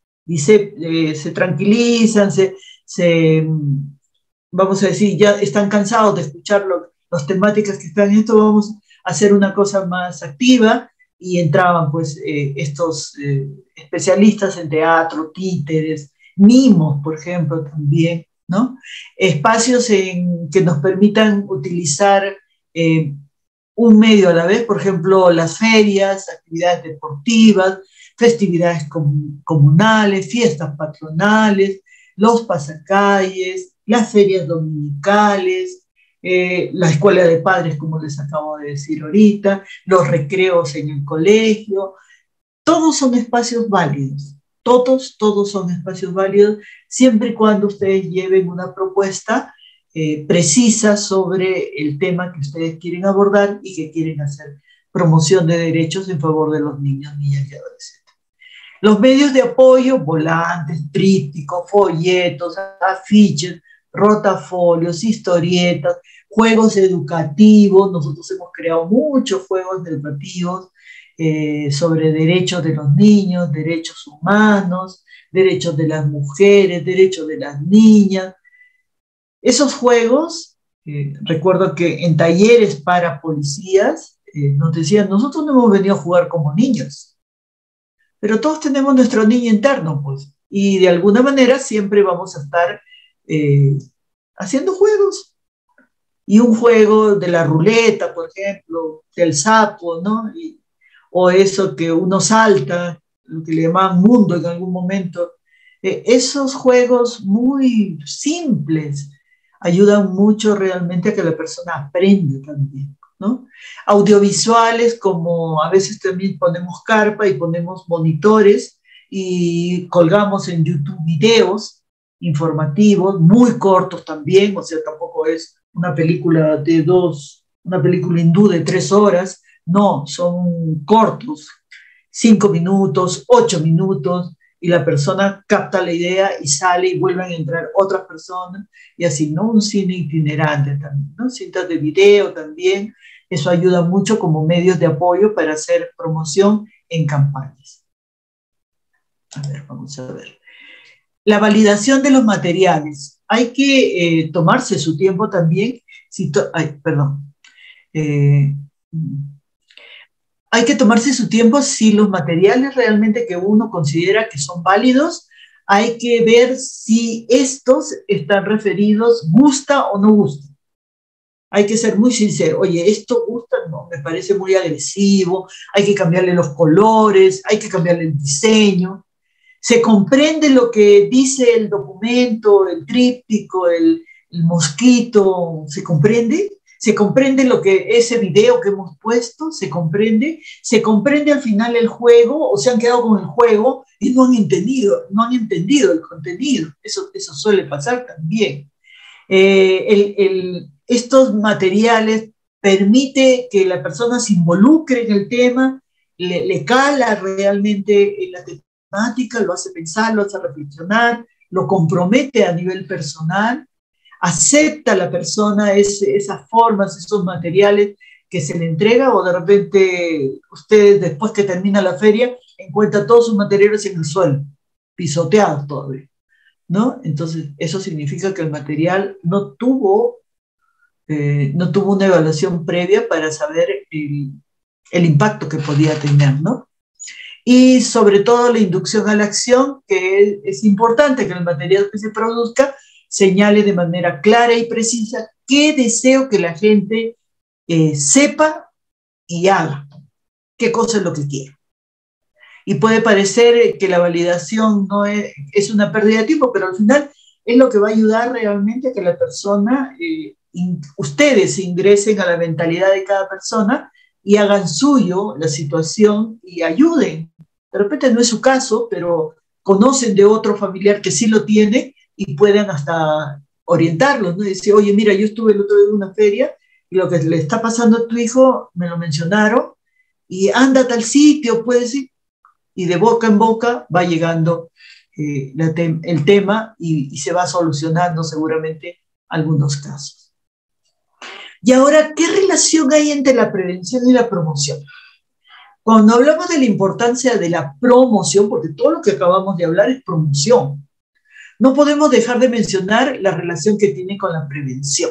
tranquilizan, vamos a decir, ya están cansados de escuchar las temáticas que están en esto, vamos a hacer una cosa más activa y entraban pues estos especialistas en teatro, títeres, mimos, por ejemplo, también, ¿no? Espacios que nos permitan utilizar eh, un medio a la vez, por ejemplo, las ferias, actividades deportivas, festividades comunales, fiestas patronales, los pasacalles, las ferias dominicales, la escuela de padres, como les acabo de decir ahorita, los recreos en el colegio, todos son espacios válidos, todos son espacios válidos, siempre y cuando ustedes lleven una propuesta precisa sobre el tema que ustedes quieren abordar y que quieren hacer promoción de derechos en favor de los niños, niñas y adolescentes. Los medios de apoyo, volantes, trípticos, folletos, afiches, rotafolios, historietas, juegos educativos. Nosotros hemos creado muchos juegos educativos sobre derechos de los niños, derechos humanos, derechos de las mujeres, derechos de las niñas. Esos juegos, recuerdo que en talleres para policías nos decían, nosotros no hemos venido a jugar como niños, pero todos tenemos nuestro niño interno, pues, y de alguna manera siempre vamos a estar eh, haciendo juegos. Y un juego de la ruleta, por ejemplo, del sapo, ¿no? O eso que uno salta, lo que le llamaban mundo en algún momento. Esos juegos muy simples ayudan mucho realmente a que la persona aprenda también, ¿no? Audiovisuales, como a veces también ponemos carpa y ponemos monitores y colgamos en YouTube videos informativos, muy cortos también, o sea, tampoco es una película hindú de 3 horas, no, son cortos, 5 minutos, 8 minutos, y la persona capta la idea y sale y vuelven a entrar otras personas, y así, ¿no? Un cine itinerante también, ¿no? Cintas de video también, eso ayuda mucho como medios de apoyo para hacer promoción en campañas. A ver, vamos a ver. La validación de los materiales. Hay que tomarse su tiempo también. Ay, perdón. Eh, hay que tomarse su tiempo si los materiales realmente que uno considera que son válidos, hay que ver si estos están referidos, gusta o no gusta. Hay que ser muy sincero. Oye, ¿esto gusta? No, me parece muy agresivo. Hay que cambiarle los colores, hay que cambiarle el diseño. ¿Se comprende lo que dice el documento, el tríptico, el mosquito? ¿Se comprende? ¿Se comprende lo que ese video que hemos puesto? ¿Se comprende? ¿Se comprende al final el juego o se han quedado con el juego y no han entendido el contenido? Eso suele pasar también. Estos materiales permite que la persona se involucre en el tema, le cala realmente en la temática, lo hace pensar, lo hace reflexionar, lo compromete a nivel personal, acepta la persona esas formas, esos materiales que se le entrega, o de repente usted después que termina la feria encuentra todos sus materiales en el suelo, pisoteados todavía, ¿no? Entonces eso significa que el material no tuvo una evaluación previa para saber el impacto que podía tener, ¿no? Y sobre todo la inducción a la acción, que es importante que el material que se produzca señale de manera clara y precisa qué deseo que la gente sepa y haga, qué cosa es lo que quiere. Y puede parecer que la validación no es una pérdida de tiempo, pero al final es lo que va a ayudar realmente a que la persona, ustedes ingresen a la mentalidad de cada persona y hagan suyo la situación y ayuden. De repente no es su caso, pero conocen de otro familiar que sí lo tiene y pueden hasta orientarlos, ¿no? Y decir, oye, mira, yo estuve el otro día en una feria y lo que le está pasando a tu hijo me lo mencionaron y anda a tal sitio, puedes ir, y de boca en boca va llegando el tema y se va solucionando seguramente algunos casos. Y ahora, ¿qué relación hay entre la prevención y la promoción? Cuando hablamos de la importancia de la promoción, porque todo lo que acabamos de hablar es promoción, no podemos dejar de mencionar la relación que tiene con la prevención.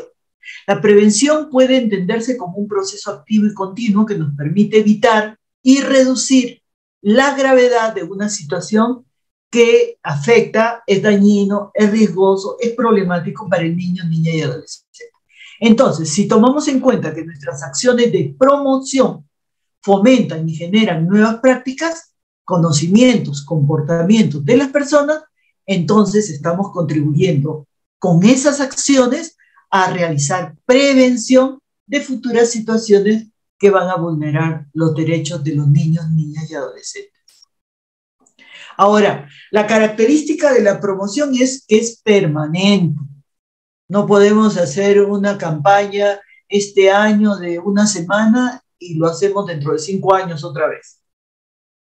La prevención puede entenderse como un proceso activo y continuo que nos permite evitar y reducir la gravedad de una situación que afecta, es dañino, es riesgoso, es problemático para el niño, niña y adolescente. Entonces, si tomamos en cuenta que nuestras acciones de promoción fomentan y generan nuevas prácticas, conocimientos, comportamientos de las personas, entonces estamos contribuyendo con esas acciones a realizar prevención de futuras situaciones que van a vulnerar los derechos de los niños, niñas y adolescentes. Ahora, la característica de la promoción es que es permanente. No podemos hacer una campaña este año de una semana y lo hacemos dentro de 5 años otra vez.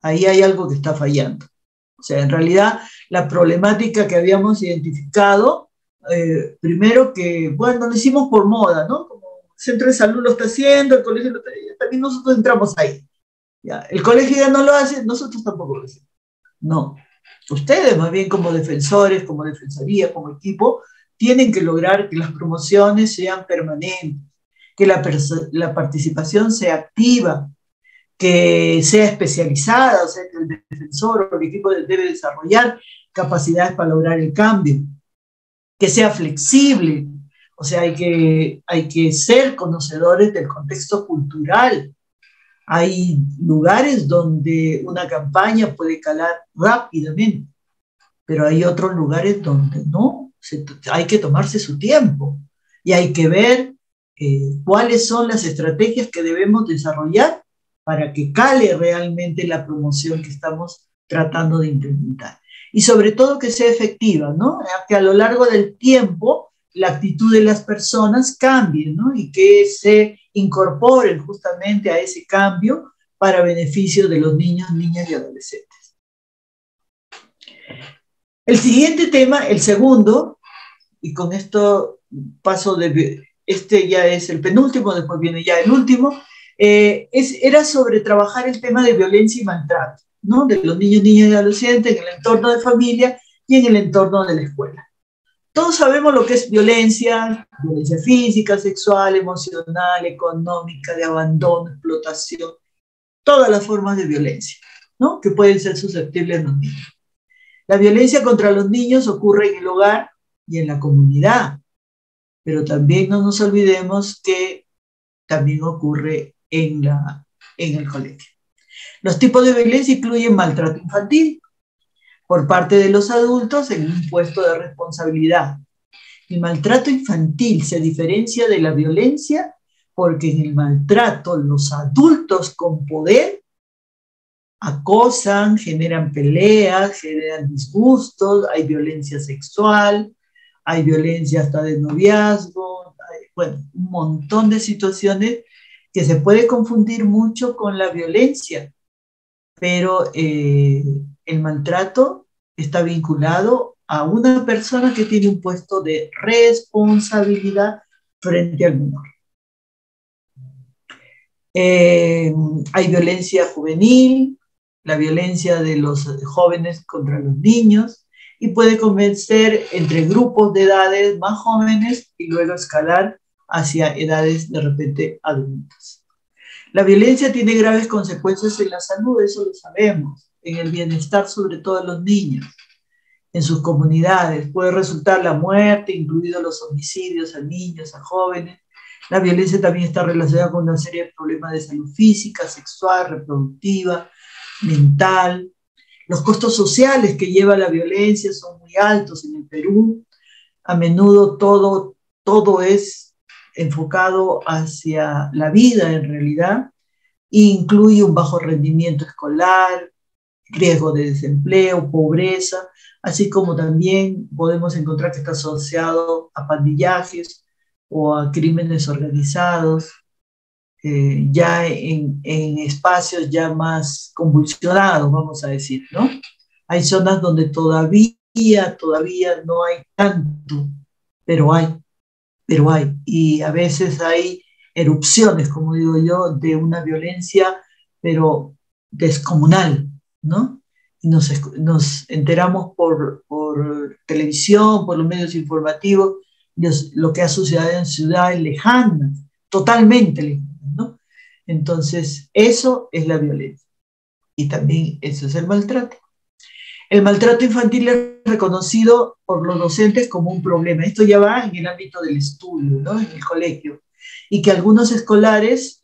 Ahí hay algo que está fallando. O sea, en realidad, la problemática que habíamos identificado, primero que, bueno, lo hicimos por moda, ¿no? Como el centro de salud lo está haciendo, el colegio lo está haciendo, también nosotros entramos ahí. ¿Ya? El colegio ya no lo hace, nosotros tampoco lo hacemos. No. Ustedes, más bien como defensores, como defensoría, como equipo, tienen que lograr que las promociones sean permanentes, que la participación sea activa, que sea especializada, o sea, que el defensor o el equipo debe desarrollar capacidades para lograr el cambio, que sea flexible, o sea, hay que ser conocedores del contexto cultural. Hay lugares donde una campaña puede calar rápidamente, pero hay otros lugares donde no, hay que tomarse su tiempo y hay que ver cuáles son las estrategias que debemos desarrollar para que cale realmente la promoción que estamos tratando de implementar. Y sobre todo que sea efectiva, ¿no? Que a lo largo del tiempo la actitud de las personas cambie, ¿no? Y que se incorporen justamente a ese cambio para beneficio de los niños, niñas y adolescentes. El siguiente tema, el segundo, y con esto paso de, este ya es el penúltimo, después viene ya el último, era sobre trabajar el tema de violencia y maltrato, ¿no? De los niños, niñas y adolescentes en el entorno de familia y en el entorno de la escuela. Todos sabemos lo que es violencia, violencia física, sexual, emocional, económica, de abandono, explotación, todas las formas de violencia, ¿no? Que pueden ser susceptibles en los niños. La violencia contra los niños ocurre en el hogar y en la comunidad, pero también no nos olvidemos que también ocurre en el colegio. Los tipos de violencia incluyen maltrato infantil por parte de los adultos en un puesto de responsabilidad. El maltrato infantil se diferencia de la violencia porque en el maltrato los adultos con poder acosan, generan peleas, generan disgustos, hay violencia sexual, hay violencia hasta de noviazgo, bueno, un montón de situaciones que se puede confundir mucho con la violencia, pero el maltrato está vinculado a una persona que tiene un puesto de responsabilidad frente al menor. Hay violencia juvenil, la violencia de los jóvenes contra los niños, y puede comenzar entre grupos de edades más jóvenes y luego escalar hacia edades de repente adultas. La violencia tiene graves consecuencias en la salud, eso lo sabemos, en el bienestar sobre todo de los niños, en sus comunidades. Puede resultar la muerte, incluidos los homicidios a niños, a jóvenes. La violencia también está relacionada con una serie de problemas de salud física, sexual, reproductiva, mental. Los costos sociales que lleva la violencia son muy altos en el Perú. A menudo todo es enfocado hacia la vida en realidad, e incluye un bajo rendimiento escolar, riesgo de desempleo, pobreza, así como también podemos encontrar que está asociado a pandillajes o a crímenes organizados, ya en espacios ya más convulsionados, vamos a decir, ¿no? Hay zonas donde todavía no hay tanto, pero hay, y a veces hay erupciones, como digo yo, de una violencia, pero descomunal, ¿no? Y nos enteramos por televisión, por los medios informativos, lo que ha sucedido en ciudades lejanas, totalmente lejanas, ¿no? Entonces, eso es la violencia. Y también eso es el maltrato. El maltrato infantil es reconocido por los docentes como un problema. Esto ya va en el ámbito del estudio, ¿no? En el colegio. Y que algunos escolares,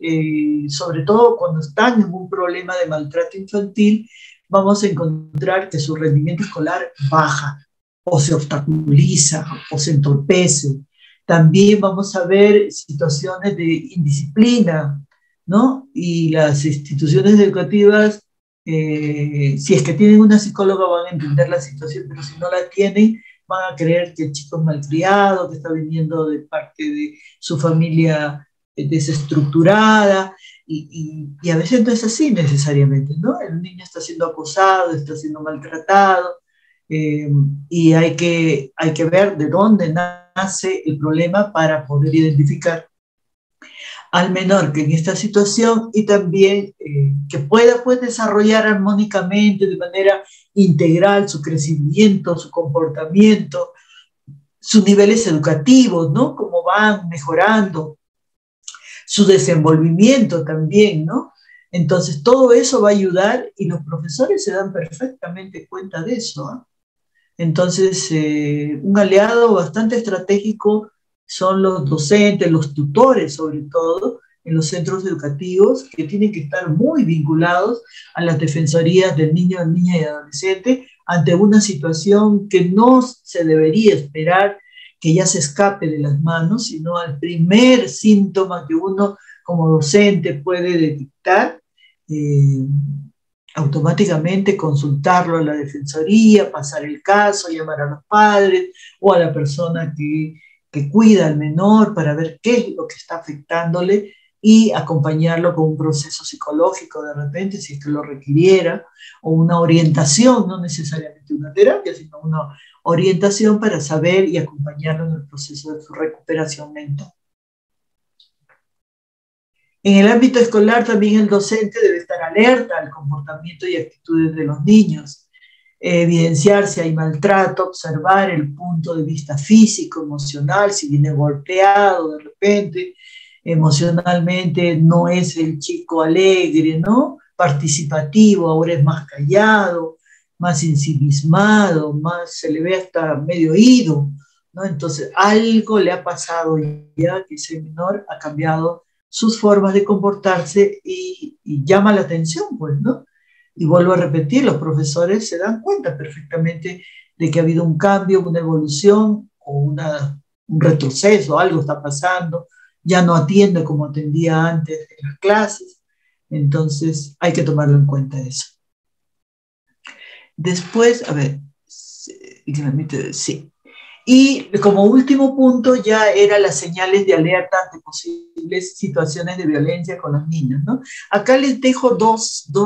sobre todo cuando están en un problema de maltrato infantil, vamos a encontrar que su rendimiento escolar baja, o se obstaculiza, o se entorpece. También vamos a ver situaciones de indisciplina, ¿no? Y las instituciones educativas, si es que tienen una psicóloga, van a entender la situación, pero si no la tienen, van a creer que el chico es malcriado, que está viniendo de parte de su familia desestructurada, y a veces no es así necesariamente, ¿no? El niño está siendo acosado, está siendo maltratado, eh, y hay que ver de dónde nace el problema para poder identificar al menor que en esta situación, y también que pueda pues desarrollar armónicamente de manera integral su crecimiento, su comportamiento, sus niveles educativos, ¿no? Cómo van mejorando, su desenvolvimiento también, ¿no? Entonces todo eso va a ayudar y los profesores se dan perfectamente cuenta de eso, ¿eh? Entonces, un aliado bastante estratégico son los docentes, los tutores sobre todo, en los centros educativos, que tienen que estar muy vinculados a las defensorías del niño, niña y adolescente ante una situación que no se debería esperar que ya se escape de las manos, sino al primer síntoma que uno como docente puede detectar, eh, automáticamente consultarlo a la defensoría, pasar el caso, llamar a los padres o a la persona que cuida al menor para ver qué es lo que está afectándole y acompañarlo con un proceso psicológico de repente, si es que lo requiriera, o una orientación, no necesariamente una terapia, sino una orientación para saber y acompañarlo en el proceso de su recuperación mental. En el ámbito escolar también el docente debe estar alerta al comportamiento y actitudes de los niños, evidenciar si hay maltrato, observar el punto de vista físico, emocional, si viene golpeado de repente, emocionalmente no es el chico alegre, ¿no? Participativo, ahora es más callado, más ensimismado, más se le ve hasta medio oído, ¿no? Entonces algo le ha pasado ya que ese menor ha cambiado sus formas de comportarse y llama la atención, pues, ¿no? Y vuelvo a repetir, los profesores se dan cuenta perfectamente de que ha habido un cambio, una evolución o un retroceso, algo está pasando, ya no atiende como atendía antes en las clases, entonces hay que tomarlo en cuenta eso. Después, a ver, sí. Y como último punto ya eran las señales de alerta ante posibles situaciones de violencia con los niños, ¿no? Acá les dejo dos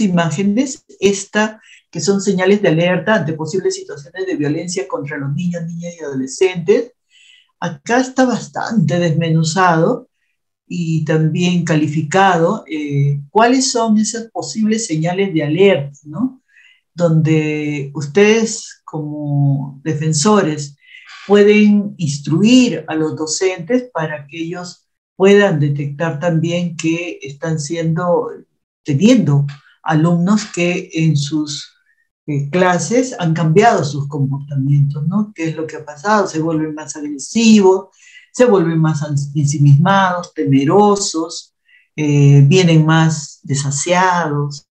imágenes, esta que son señales de alerta ante posibles situaciones de violencia contra los niños, niñas y adolescentes. Acá está bastante desmenuzado y también calificado cuáles son esas posibles señales de alerta, ¿no? Donde ustedes como defensores pueden instruir a los docentes para que ellos puedan detectar también que están teniendo alumnos que en sus clases han cambiado sus comportamientos, ¿no? ¿Qué es lo que ha pasado? Se vuelven más agresivos, se vuelven más ensimismados, temerosos, vienen más desasiados,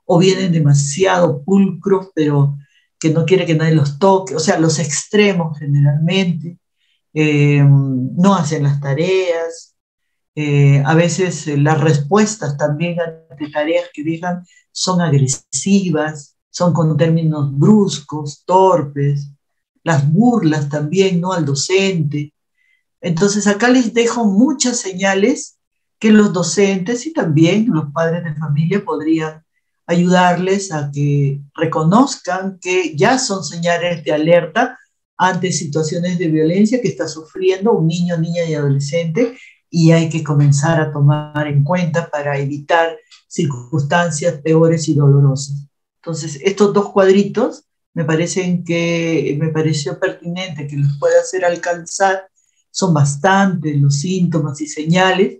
o vienen demasiado pulcros, pero que no quiere que nadie los toque, o sea, los extremos generalmente, no hacen las tareas, a veces las respuestas también ante tareas que dejan son agresivas, son con términos bruscos, torpes, las burlas también, ¿no? Al docente. Entonces acá les dejo muchas señales que los docentes y también los padres de familia podrían ayudarles a que reconozcan que ya son señales de alerta ante situaciones de violencia que está sufriendo un niño, niña y adolescente, y hay que comenzar a tomar en cuenta para evitar circunstancias peores y dolorosas. Entonces, estos dos cuadritos me pareció pertinente que los pueda hacer alcanzar, son bastantes los síntomas y señales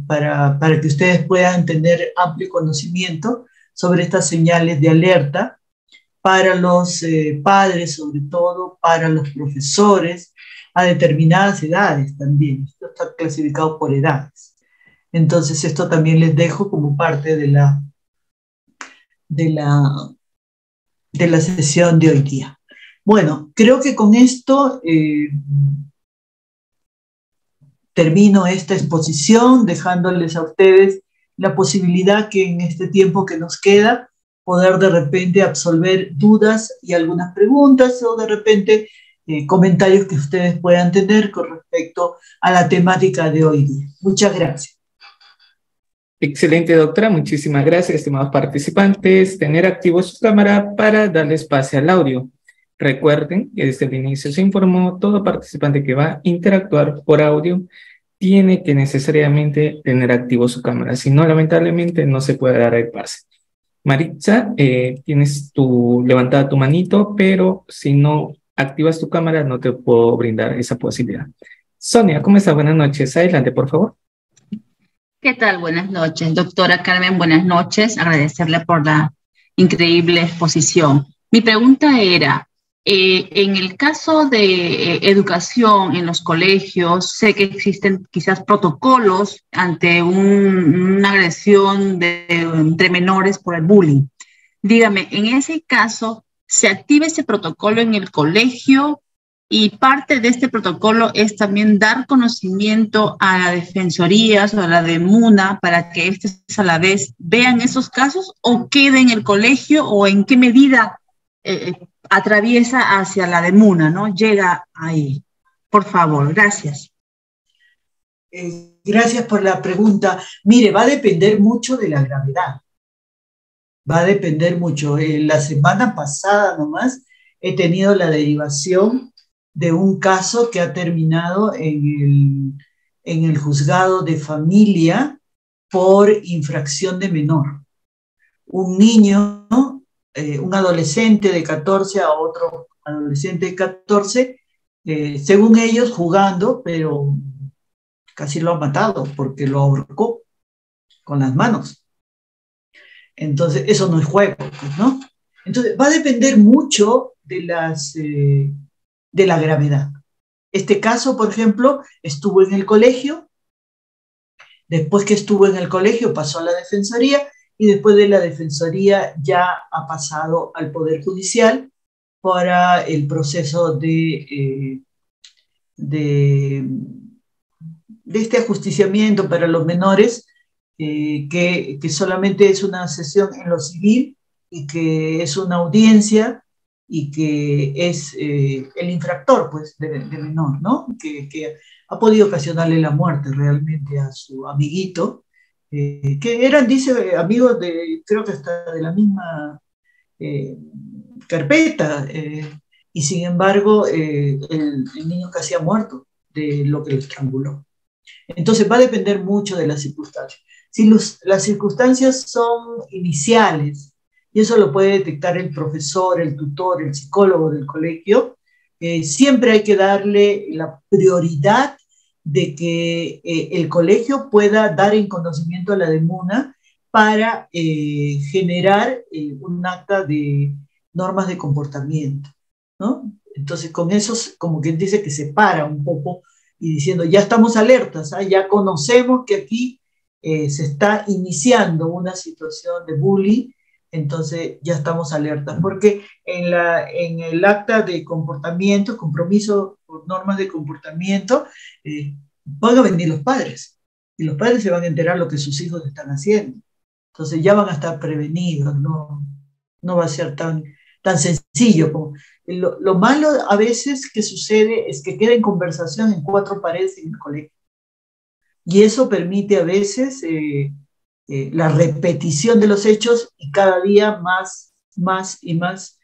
para que ustedes puedan tener amplio conocimiento sobre estas señales de alerta para los padres, sobre todo para los profesores, a determinadas edades también. Esto está clasificado por edades. Entonces, esto también les dejo como parte de la, de la sesión de hoy día. Bueno, creo que con esto termino esta exposición, dejándoles a ustedes la posibilidad que en este tiempo que nos queda, poder de repente absolver dudas y algunas preguntas o de repente comentarios que ustedes puedan tener con respecto a la temática de hoy día. Muchas gracias. Excelente, doctora. Muchísimas gracias, estimados participantes. Tener activo su cámara para darles pase al audio. Recuerden que desde el inicio se informó, todo participante que va a interactuar por audio tiene que necesariamente tener activo su cámara. Si no, lamentablemente no se puede dar el pase. Maritza, tienes levantada tu manito, pero si no activas tu cámara no te puedo brindar esa posibilidad. Sonia, ¿cómo estás? Buenas noches. Adelante, por favor. ¿Qué tal? Buenas noches. Doctora Carmen, buenas noches. Agradecerle por la increíble exposición. Mi pregunta era, en el caso de educación en los colegios, sé que existen quizás protocolos ante una agresión entre menores por el bullying. Dígame, en ese caso, ¿se activa ese protocolo en el colegio? Y parte de este protocolo es también dar conocimiento a las defensorías o a la DEMUNA para que éstas a la vez vean esos casos o quede en el colegio, o en qué medida atraviesa hacia la DEMUNA, ¿no? Llega ahí. Por favor, gracias. Gracias por la pregunta. Mire, va a depender mucho de la gravedad. Va a depender mucho. La semana pasada nomás he tenido la derivación de un caso que ha terminado en el juzgado de familia por infracción de menor. Un niño, un adolescente de 14 a otro adolescente de 14, según ellos jugando, pero casi lo ha matado porque lo ahorcó con las manos. Entonces, eso no es juego, pues, ¿no? Entonces, va a depender mucho de la gravedad. Este caso, por ejemplo, estuvo en el colegio, después que estuvo en el colegio pasó a la defensoría y después de la defensoría ya ha pasado al Poder Judicial para el proceso de este ajusticiamiento para los menores, que solamente es una sesión en lo civil y que es una audiencia y que es el infractor, pues, de menor, ¿no? Que ha podido ocasionarle la muerte realmente a su amiguito, que eran, dice, amigos creo que hasta de la misma carpeta, y sin embargo el niño casi ha muerto de lo que lo estranguló. Entonces va a depender mucho de las circunstancias. Si las circunstancias son iniciales, y eso lo puede detectar el profesor, el tutor, el psicólogo del colegio, siempre hay que darle la prioridad de que el colegio pueda dar en conocimiento a la DEMUNA para generar un acta de normas de comportamiento, ¿no? Entonces, con eso, como quien dice, que se para un poco y diciendo, ya estamos alertas, ¿eh? Ya conocemos que aquí se está iniciando una situación de bullying, entonces ya estamos alertas, porque en el acta de comportamiento, compromiso por normas de comportamiento, van a venir los padres, y los padres se van a enterar lo que sus hijos están haciendo. Entonces ya van a estar prevenidos, no va a ser tan sencillo como... Lo malo a veces que sucede es que queda en conversación en cuatro paredes en el colegio. Y eso permite a veces la repetición de los hechos y cada día más y más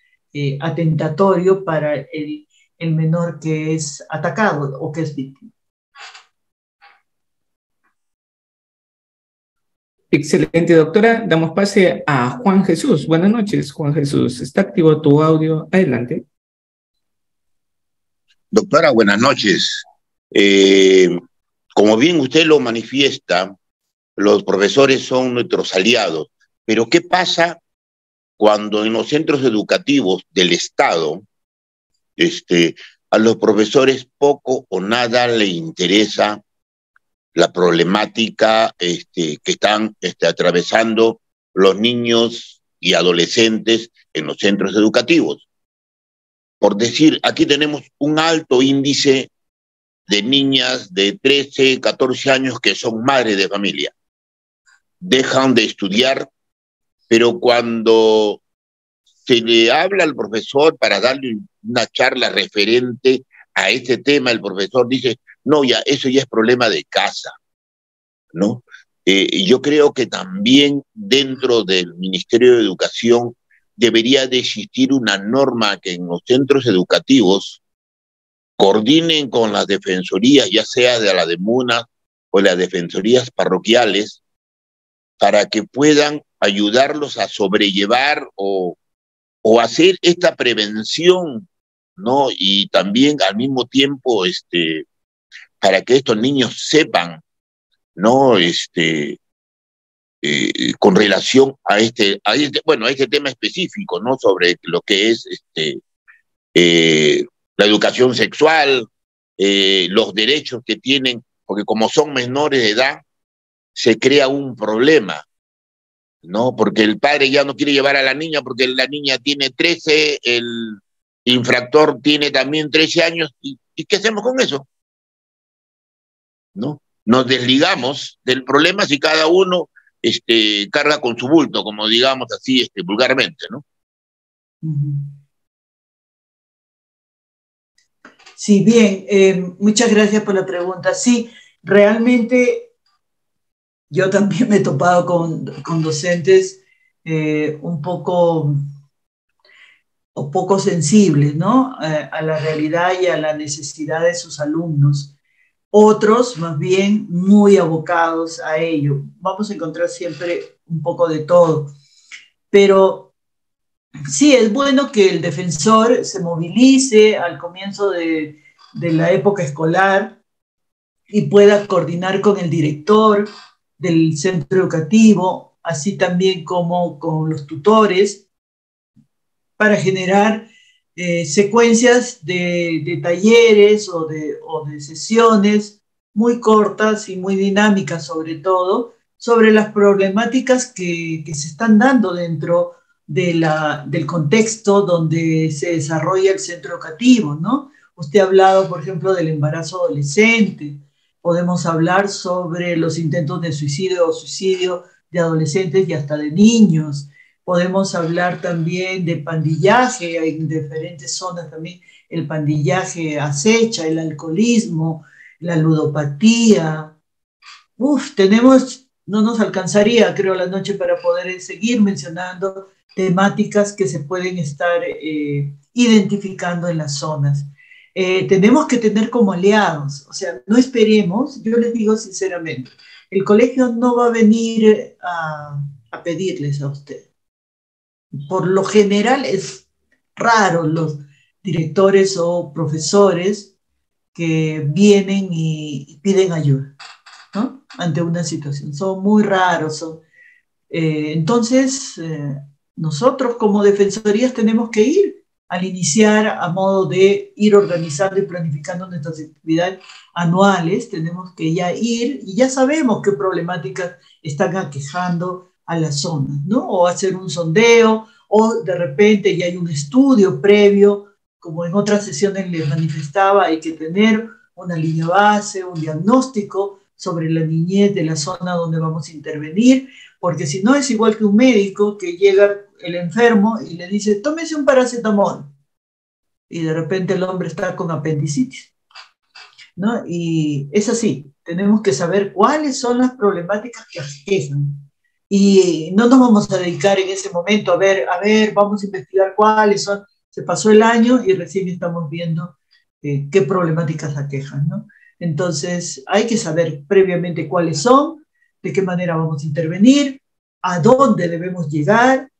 atentatorio para el menor que es atacado o que es víctima. Excelente, doctora. Damos pase a Juan Jesús. Buenas noches, Juan Jesús. Está activo tu audio. Adelante. Doctora, buenas noches. Como bien usted lo manifiesta, los profesores son nuestros aliados, pero ¿qué pasa cuando en los centros educativos del Estado a los profesores poco o nada le interesa la problemática que están atravesando los niños y adolescentes en los centros educativos? Por decir, aquí tenemos un alto índice de niñas de 13, 14 años que son madres de familia. Dejan de estudiar, pero cuando se le habla al profesor para darle una charla referente a este tema, el profesor dice, no, ya, eso ya es problema de casa, ¿no? Yo creo que también dentro del Ministerio de Educación debería de existir una norma que en los centros educativos coordinen con las defensorías, ya sea de la de MUNA o las defensorías parroquiales, para que puedan ayudarlos a sobrellevar o hacer esta prevención, ¿no? Y también al mismo tiempo, para que estos niños sepan, ¿no? Con relación a este tema específico, ¿no? Sobre lo que es la educación sexual, los derechos que tienen, porque como son menores de edad, se crea un problema, ¿no? Porque el padre ya no quiere llevar a la niña porque la niña tiene 13, el infractor tiene también 13 años, ¿y qué hacemos con eso? ¿No? Nos desligamos del problema si cada uno carga con su bulto, como digamos así vulgarmente, ¿no? Sí, bien, muchas gracias por la pregunta. Sí, realmente yo también me he topado con docentes un poco o poco sensibles, ¿no? A la realidad y a la necesidad de sus alumnos. Otros, más bien, muy abocados a ello. Vamos a encontrar siempre un poco de todo. Pero sí, es bueno que el defensor se movilice al comienzo de la época escolar y pueda coordinar con el director del centro educativo, así también como con los tutores, para generar secuencias de talleres o de sesiones muy cortas y muy dinámicas, sobre todo, sobre las problemáticas que se están dando dentro del contexto donde se desarrolla el centro educativo, ¿no? Usted ha hablado, por ejemplo, del embarazo adolescente. Podemos hablar sobre los intentos de suicidio o suicidio de adolescentes y hasta de niños. Podemos hablar también de pandillaje, en diferentes zonas también el pandillaje acecha, el alcoholismo, la ludopatía. No nos alcanzaría, creo, la noche para poder seguir mencionando temáticas que se pueden estar identificando en las zonas. Tenemos que tener como aliados, o sea, no esperemos, yo les digo sinceramente, el colegio no va a venir a pedirles a usted. Por lo general es raro los directores o profesores que vienen y piden ayuda, ¿no? Ante una situación. Son muy raros. Entonces, nosotros como defensorías tenemos que ir al iniciar a modo de ir organizando y planificando nuestras actividades anuales. Tenemos que ya ir y ya sabemos qué problemáticas están aquejando a las zonas, ¿no? O hacer un sondeo, o de repente ya hay un estudio previo, como en otras sesiones les manifestaba, hay que tener una línea base, un diagnóstico sobre la niñez de la zona donde vamos a intervenir, porque si no es igual que un médico que llega el enfermo y le dice, tómese un paracetamol, y de repente el hombre está con apendicitis, ¿no? Y es así, tenemos que saber cuáles son las problemáticas que aquejan. Y no nos vamos a dedicar en ese momento a ver, vamos a investigar cuáles son. Se pasó el año y recién estamos viendo qué problemáticas aquejan, ¿no? Entonces, hay que saber previamente cuáles son, de qué manera vamos a intervenir, a dónde debemos llegar,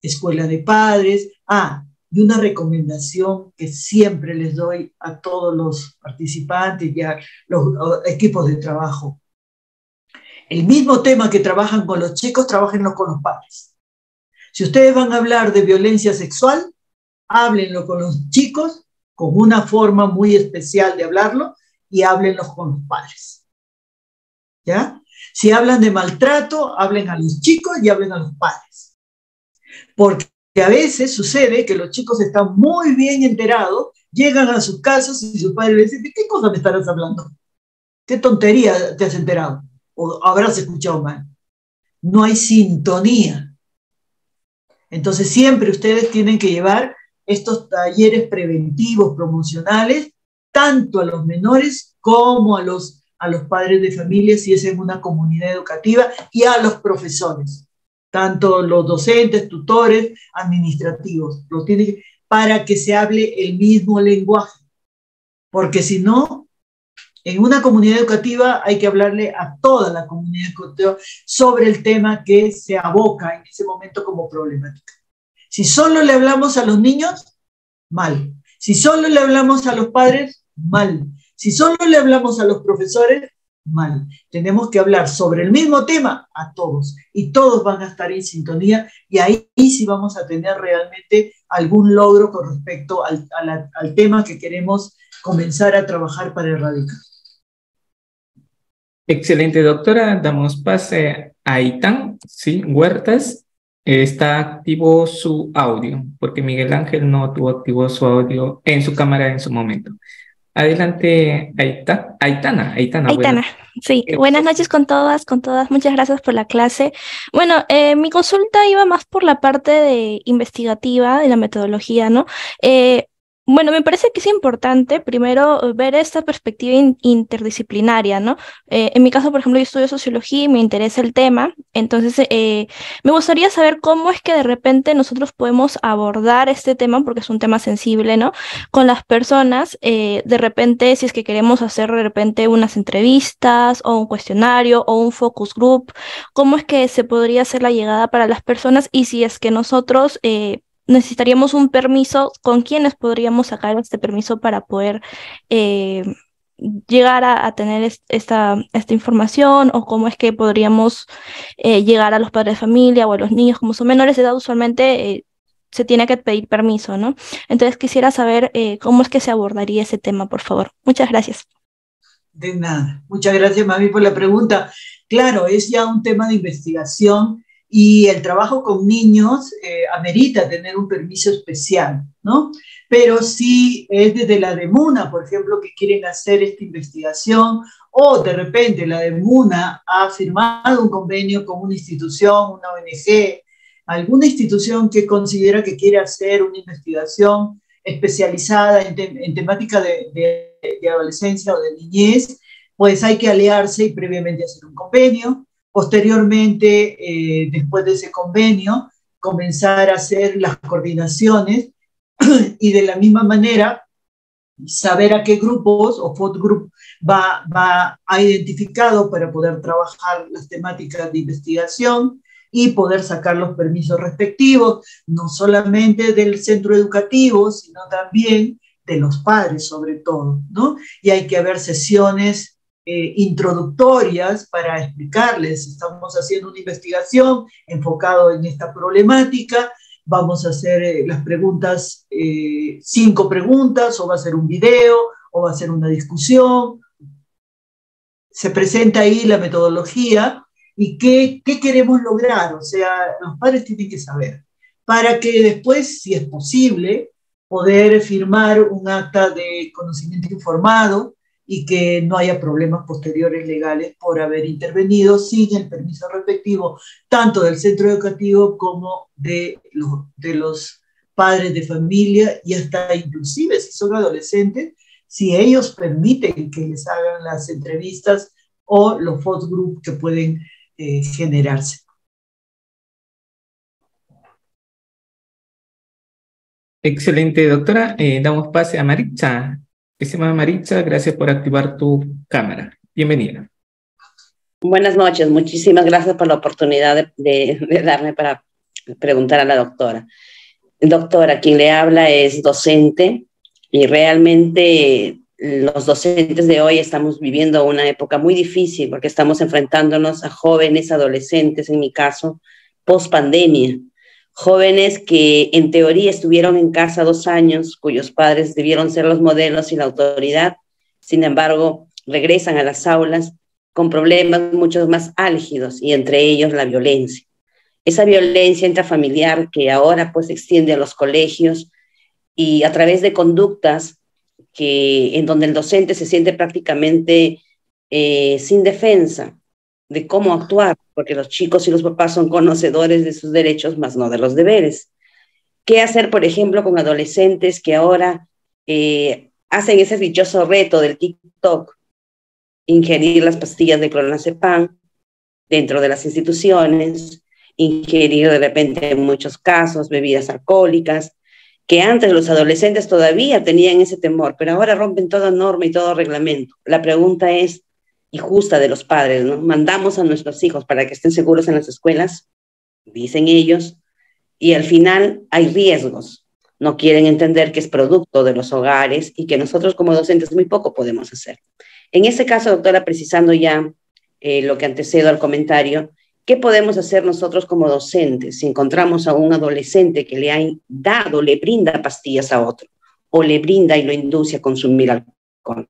escuela de padres. Y una recomendación que siempre les doy a todos los participantes y a los equipos de trabajo. El mismo tema que trabajan con los chicos, trabajenlo con los padres. Si ustedes van a hablar de violencia sexual, háblenlo con los chicos, con una forma muy especial de hablarlo, y háblenlo con los padres. ¿Ya? Si hablan de maltrato, hablen a los chicos y hablen a los padres. Porque a veces sucede que los chicos están muy bien enterados, llegan a sus casas y sus padres les dicen, ¿de qué cosa me estarás hablando? ¿Qué tontería te has enterado? ¿O habrás escuchado mal? No hay sintonía. Entonces siempre ustedes tienen que llevar estos talleres preventivos, promocionales, tanto a los menores como a los padres de familia, si es en una comunidad educativa, y a los profesores, tanto los docentes, tutores, administrativos, para que se hable el mismo lenguaje. Porque si no, en una comunidad educativa hay que hablarle a toda la comunidad educativa sobre el tema que se aboca en ese momento como problemática. Si solo le hablamos a los niños, mal. Si solo le hablamos a los padres, mal. Si solo le hablamos a los profesores, mal. Tenemos que hablar sobre el mismo tema a todos, y todos van a estar en sintonía, y ahí sí vamos a tener realmente algún logro con respecto al tema que queremos comenzar a trabajar para erradicar. Excelente, doctora. Damos pase a Aitán, ¿sí? Huertas. Está activo su audio, porque Miguel Ángel no tuvo activo su audio en su cámara en su momento. Adelante, Aitana. Aitana, sí. Buenas noches con todas, Muchas gracias por la clase. Bueno, mi consulta iba más por la parte de investigativa, de la metodología, ¿no? Bueno, me parece que es importante primero ver esta perspectiva interdisciplinaria, ¿no? En mi caso, por ejemplo, yo estudio sociología y me interesa el tema, entonces me gustaría saber cómo es que de repente nosotros podemos abordar este tema, porque es un tema sensible, ¿no? Con las personas, de repente, si es que queremos hacer de repente unas entrevistas o un cuestionario o un focus group, ¿cómo es que se podría hacer la llegada para las personas? Y si es que nosotros necesitaríamos un permiso, ¿con quiénes podríamos sacar este permiso para poder llegar a tener esta información? ¿O cómo es que podríamos llegar a los padres de familia o a los niños? Como son menores de edad, usualmente se tiene que pedir permiso, ¿no? Entonces quisiera saber cómo es que se abordaría ese tema, por favor. Muchas gracias. De nada. Muchas gracias, Mami, por la pregunta. Claro, es ya un tema de investigación, y el trabajo con niños amerita tener un permiso especial, ¿no? Pero si es desde la DEMUNA, por ejemplo, que quieren hacer esta investigación, o de repente la DEMUNA ha firmado un convenio con una institución, una ONG, alguna institución que considera que quiere hacer una investigación especializada en temática de adolescencia o de niñez, pues hay que aliarse y previamente hacer un convenio. Posteriormente, después de ese convenio, comenzar a hacer las coordinaciones y de la misma manera saber a qué grupos o focus group ha identificado para poder trabajar las temáticas de investigación y poder sacar los permisos respectivos, no solamente del centro educativo, sino también de los padres sobre todo, ¿no? Y hay que haber sesiones introductorias para explicarles, estamos haciendo una investigación enfocado en esta problemática, vamos a hacer las preguntas, 5 preguntas, o va a ser un video, o va a ser una discusión. Se presenta ahí la metodología y qué queremos lograr, o sea, los padres tienen que saber, para que después, si es posible, poder firmar un acta de conocimiento informado, y que no haya problemas posteriores legales por haber intervenido sin el permiso respectivo, tanto del centro educativo como de los padres de familia, y hasta inclusive si son adolescentes, si ellos permiten que les hagan las entrevistas o los focus group que pueden generarse. Excelente, doctora. Damos pase a Maritza. Estimada Maritza, gracias por activar tu cámara. Bienvenida. Buenas noches, muchísimas gracias por la oportunidad de darme para preguntar a la doctora. Doctora, quien le habla es docente y realmente los docentes de hoy estamos viviendo una época muy difícil porque estamos enfrentándonos a jóvenes, adolescentes, en mi caso, post pandemia. Jóvenes que en teoría estuvieron en casa 2 años, cuyos padres debieron ser los modelos y la autoridad, sin embargo, regresan a las aulas con problemas mucho más álgidos y entre ellos la violencia. Esa violencia intrafamiliar que ahora pues se extiende a los colegios y a través de conductas en donde el docente se siente prácticamente sin defensa de cómo actuar, porque los chicos y los papás son conocedores de sus derechos, más no de los deberes. ¿Qué hacer, por ejemplo, con adolescentes que ahora hacen ese dichoso reto del TikTok, ingerir las pastillas de clonazepam dentro de las instituciones, ingerir de repente en muchos casos bebidas alcohólicas, que antes los adolescentes todavía tenían ese temor, pero ahora rompen toda norma y todo reglamento? La pregunta es, y justa de los padres, ¿no? Mandamos a nuestros hijos para que estén seguros en las escuelas, dicen ellos, y al final hay riesgos. No quieren entender que es producto de los hogares y que nosotros como docentes muy poco podemos hacer. En este caso, doctora, precisando ya lo que antecedo al comentario, ¿qué podemos hacer nosotros como docentes si encontramos a un adolescente que le ha dado, le brinda pastillas a otro o le brinda y lo induce a consumir alcohol?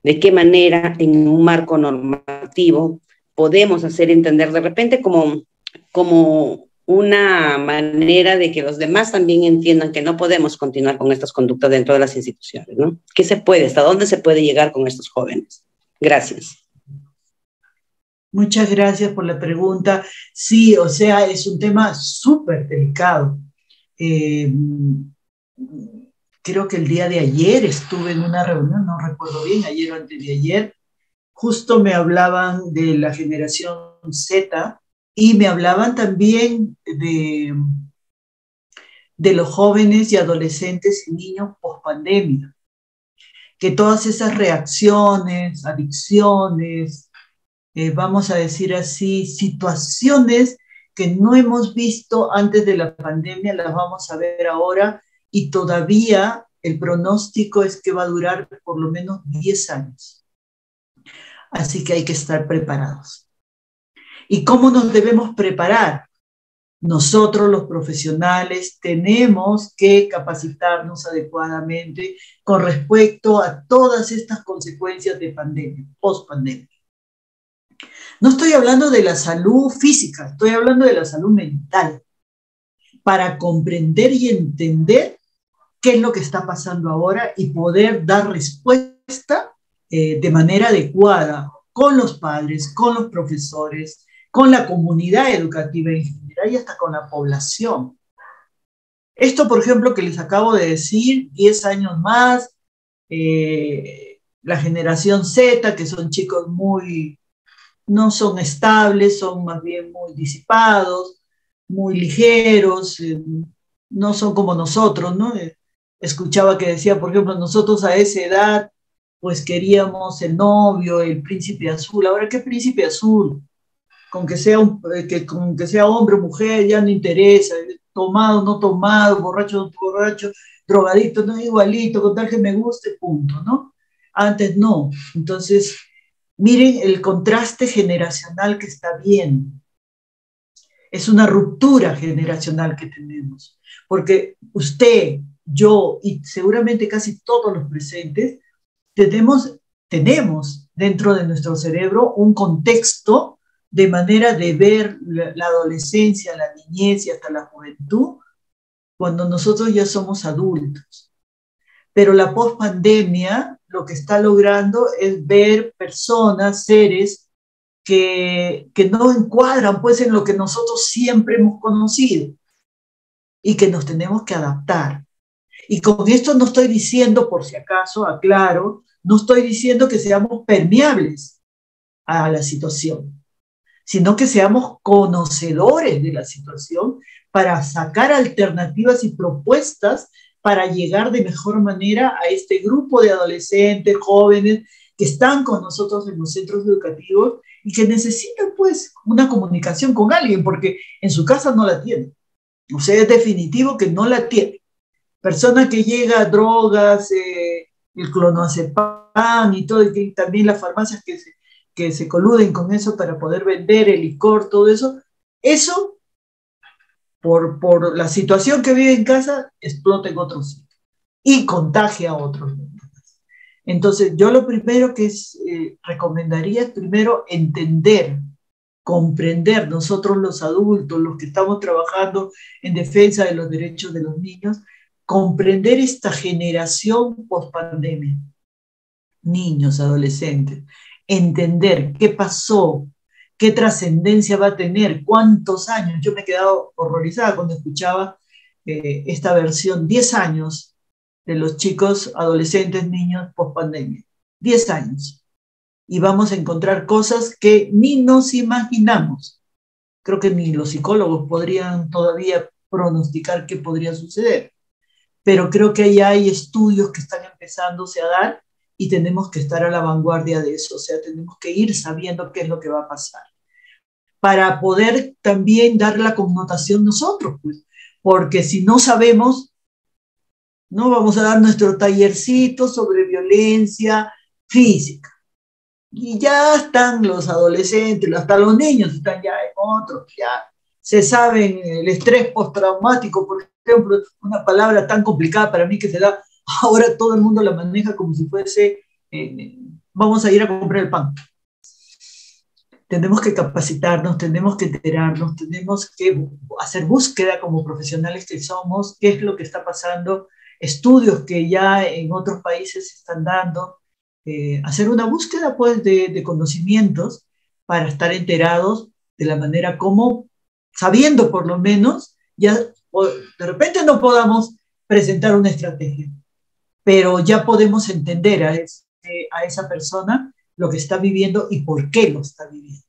¿De qué manera en un marco normativo podemos hacer entender de repente como una manera de que los demás también entiendan que no podemos continuar con estas conductas dentro de las instituciones, ¿no? ¿Qué se puede? ¿Hasta dónde se puede llegar con estos jóvenes? Gracias. Muchas gracias por la pregunta. Sí, o sea, es un tema súper delicado. Creo que el día de ayer estuve en una reunión, no recuerdo bien, ayer o antes de ayer, justo me hablaban de la generación Z y me hablaban también de los jóvenes y adolescentes y niños post-pandemia, que todas esas reacciones, adicciones, vamos a decir así, situaciones que no hemos visto antes de la pandemia, las vamos a ver ahora, y todavía el pronóstico es que va a durar por lo menos 10 años. Así que hay que estar preparados. ¿Y cómo nos debemos preparar? Nosotros, los profesionales, tenemos que capacitarnos adecuadamente con respecto a todas estas consecuencias de pandemia, post-pandemia. No estoy hablando de la salud física, estoy hablando de la salud mental, para comprender y entender qué es lo que está pasando ahora y poder dar respuesta de manera adecuada con los padres, con los profesores, con la comunidad educativa en general y hasta con la población. Esto, por ejemplo, que les acabo de decir, 10 años más, la generación Z, que son chicos no son estables, son más bien muy disipados, muy ligeros, no son como nosotros, ¿no? Escuchaba que decía, por ejemplo, nosotros a esa edad, pues queríamos el novio, el príncipe azul. Ahora, ¿qué príncipe azul? Con que sea hombre o mujer, ya no interesa, tomado, no tomado, borracho, no borracho, drogadicto, no igualito, con tal que me guste, punto, ¿no? Antes no. Entonces, miren el contraste generacional que está viendo. Es una ruptura generacional que tenemos, porque usted, yo y seguramente casi todos los presentes tenemos dentro de nuestro cerebro un contexto de manera de ver la adolescencia, la niñez y hasta la juventud cuando nosotros ya somos adultos. Pero la pospandemia lo que está logrando es ver personas, seres que no encuadran pues en lo que nosotros siempre hemos conocido y que nos tenemos que adaptar. Y con esto no estoy diciendo, por si acaso, aclaro, no estoy diciendo que seamos permeables a la situación, sino que seamos conocedores de la situación para sacar alternativas y propuestas para llegar de mejor manera a este grupo de adolescentes, jóvenes, que están con nosotros en los centros educativos y que necesitan pues una comunicación con alguien, porque en su casa no la tienen. O sea, es definitivo que no la tienen. Persona que llega a drogas, el clonazepam y todo, y también las farmacias que se coluden con eso para poder vender el licor, todo eso, eso, por la situación que vive en casa, explota en otros sitios y contagia a otros. Entonces, yo lo primero que recomendaría es primero entender, comprender nosotros los adultos, los que estamos trabajando en defensa de los derechos de los niños, comprender esta generación post-pandemia, niños, adolescentes, entender qué pasó, qué trascendencia va a tener, cuántos años. Yo me he quedado horrorizada cuando escuchaba esta versión, 10 años de los chicos, adolescentes, niños post-pandemia, 10 años. Y vamos a encontrar cosas que ni nos imaginamos. Creo que ni los psicólogos podrían todavía pronosticar qué podría suceder. Pero creo que ya hay estudios que están empezándose a dar y tenemos que estar a la vanguardia de eso. O sea, tenemos que ir sabiendo qué es lo que va a pasar para poder también dar la connotación nosotros, pues. Porque si no sabemos, no vamos a dar nuestro tallercito sobre violencia física. Y ya están los adolescentes, hasta los niños están ya en otros, ya se saben el estrés postraumático, por ejemplo, una palabra tan complicada para mí que se da, ahora todo el mundo la maneja como si fuese, vamos a ir a comprar el pan. Tenemos que capacitarnos, tenemos que enterarnos, tenemos que hacer búsqueda como profesionales que somos, qué es lo que está pasando, estudios que ya en otros países se están dando, hacer una búsqueda pues de conocimientos para estar enterados de la manera como, sabiendo por lo menos, ya de repente no podamos presentar una estrategia, pero ya podemos entender a esa persona lo que está viviendo y por qué lo está viviendo.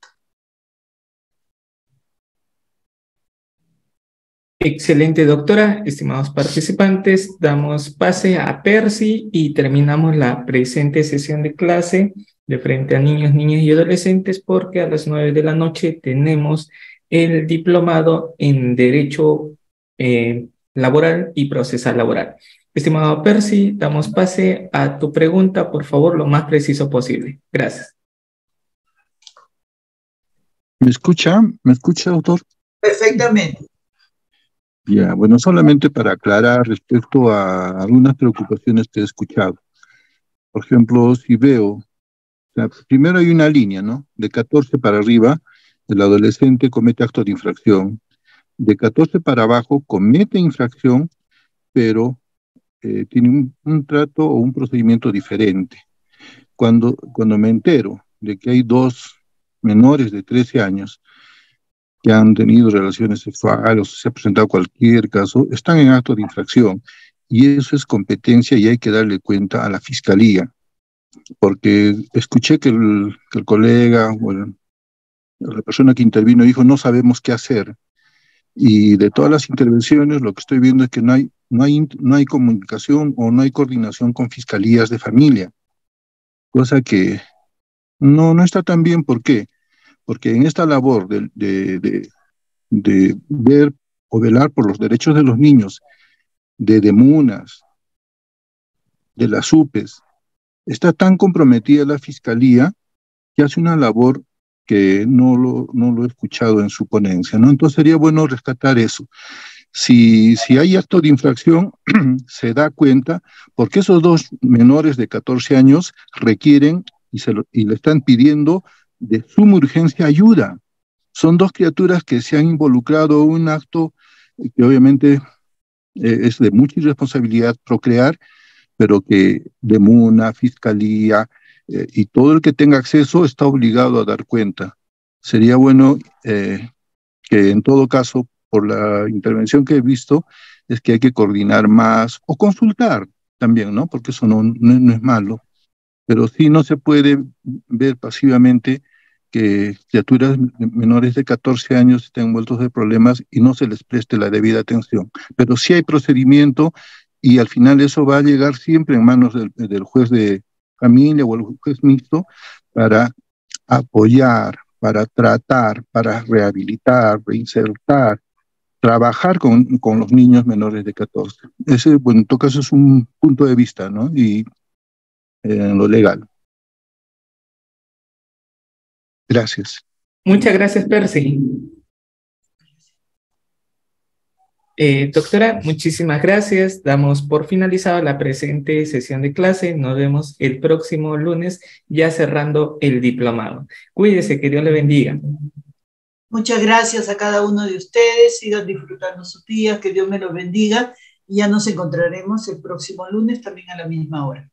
Excelente, doctora. Estimados participantes, damos pase a Percy y terminamos la presente sesión de clase de frente a niños, niñas y adolescentes, porque a las 9 de la noche tenemos el diplomado en Derecho Laboral y Procesal Laboral. Estimado Percy, damos pase a tu pregunta, por favor, lo más preciso posible. Gracias. ¿Me escucha? ¿Me escucha, doctor? Perfectamente. Ya, bueno, solamente para aclarar respecto a algunas preocupaciones que he escuchado. Por ejemplo, si veo, o sea, primero hay una línea, ¿no? De 14 para arriba, el adolescente comete acto de infracción. De 14 para abajo comete infracción, pero tiene un trato o un procedimiento diferente. Cuando me entero de que hay dos menores de 13 años que han tenido relaciones sexuales o se ha presentado cualquier caso, están en acto de infracción. Y eso es competencia y hay que darle cuenta a la fiscalía. Porque escuché que el colega, bueno, la persona que intervino dijo, no sabemos qué hacer. Y de todas las intervenciones, lo que estoy viendo es que no hay comunicación o no hay coordinación con fiscalías de familia. Cosa que no está tan bien. ¿Por qué? Porque en esta labor de ver o velar por los derechos de los niños, de DEMUNAS, de las UPES, está tan comprometida la Fiscalía que hace una labor que no lo he escuchado en su ponencia, ¿no? Entonces sería bueno rescatar eso. Si hay acto de infracción, se da cuenta, porque esos dos menores de 14 años requieren y le están pidiendo de suma urgencia ayuda. Son dos criaturas que se han involucrado en un acto que obviamente es de mucha irresponsabilidad procrear, pero que DEMUNA, Fiscalía y todo el que tenga acceso está obligado a dar cuenta. Sería bueno que en todo caso, por la intervención que he visto, es que hay que coordinar más o consultar también, ¿no? Porque eso no es malo, pero sí no se puede ver pasivamente que criaturas menores de 14 años estén envueltos de problemas y no se les preste la debida atención. Pero sí hay procedimiento y al final eso va a llegar siempre en manos del juez de familia o el juez mixto para apoyar, para tratar, para rehabilitar, reinsertar, trabajar con los niños menores de 14. Ese, bueno, en todo caso es un punto de vista, ¿no? Y en lo legal. Gracias. Muchas gracias, Percy. Doctora, muchísimas gracias. Damos por finalizada la presente sesión de clase. Nos vemos el próximo lunes, ya cerrando el diplomado. Cuídese, que Dios le bendiga. Muchas gracias a cada uno de ustedes. Sigan disfrutando sus días, que Dios me los bendiga. Y ya nos encontraremos el próximo lunes también a la misma hora.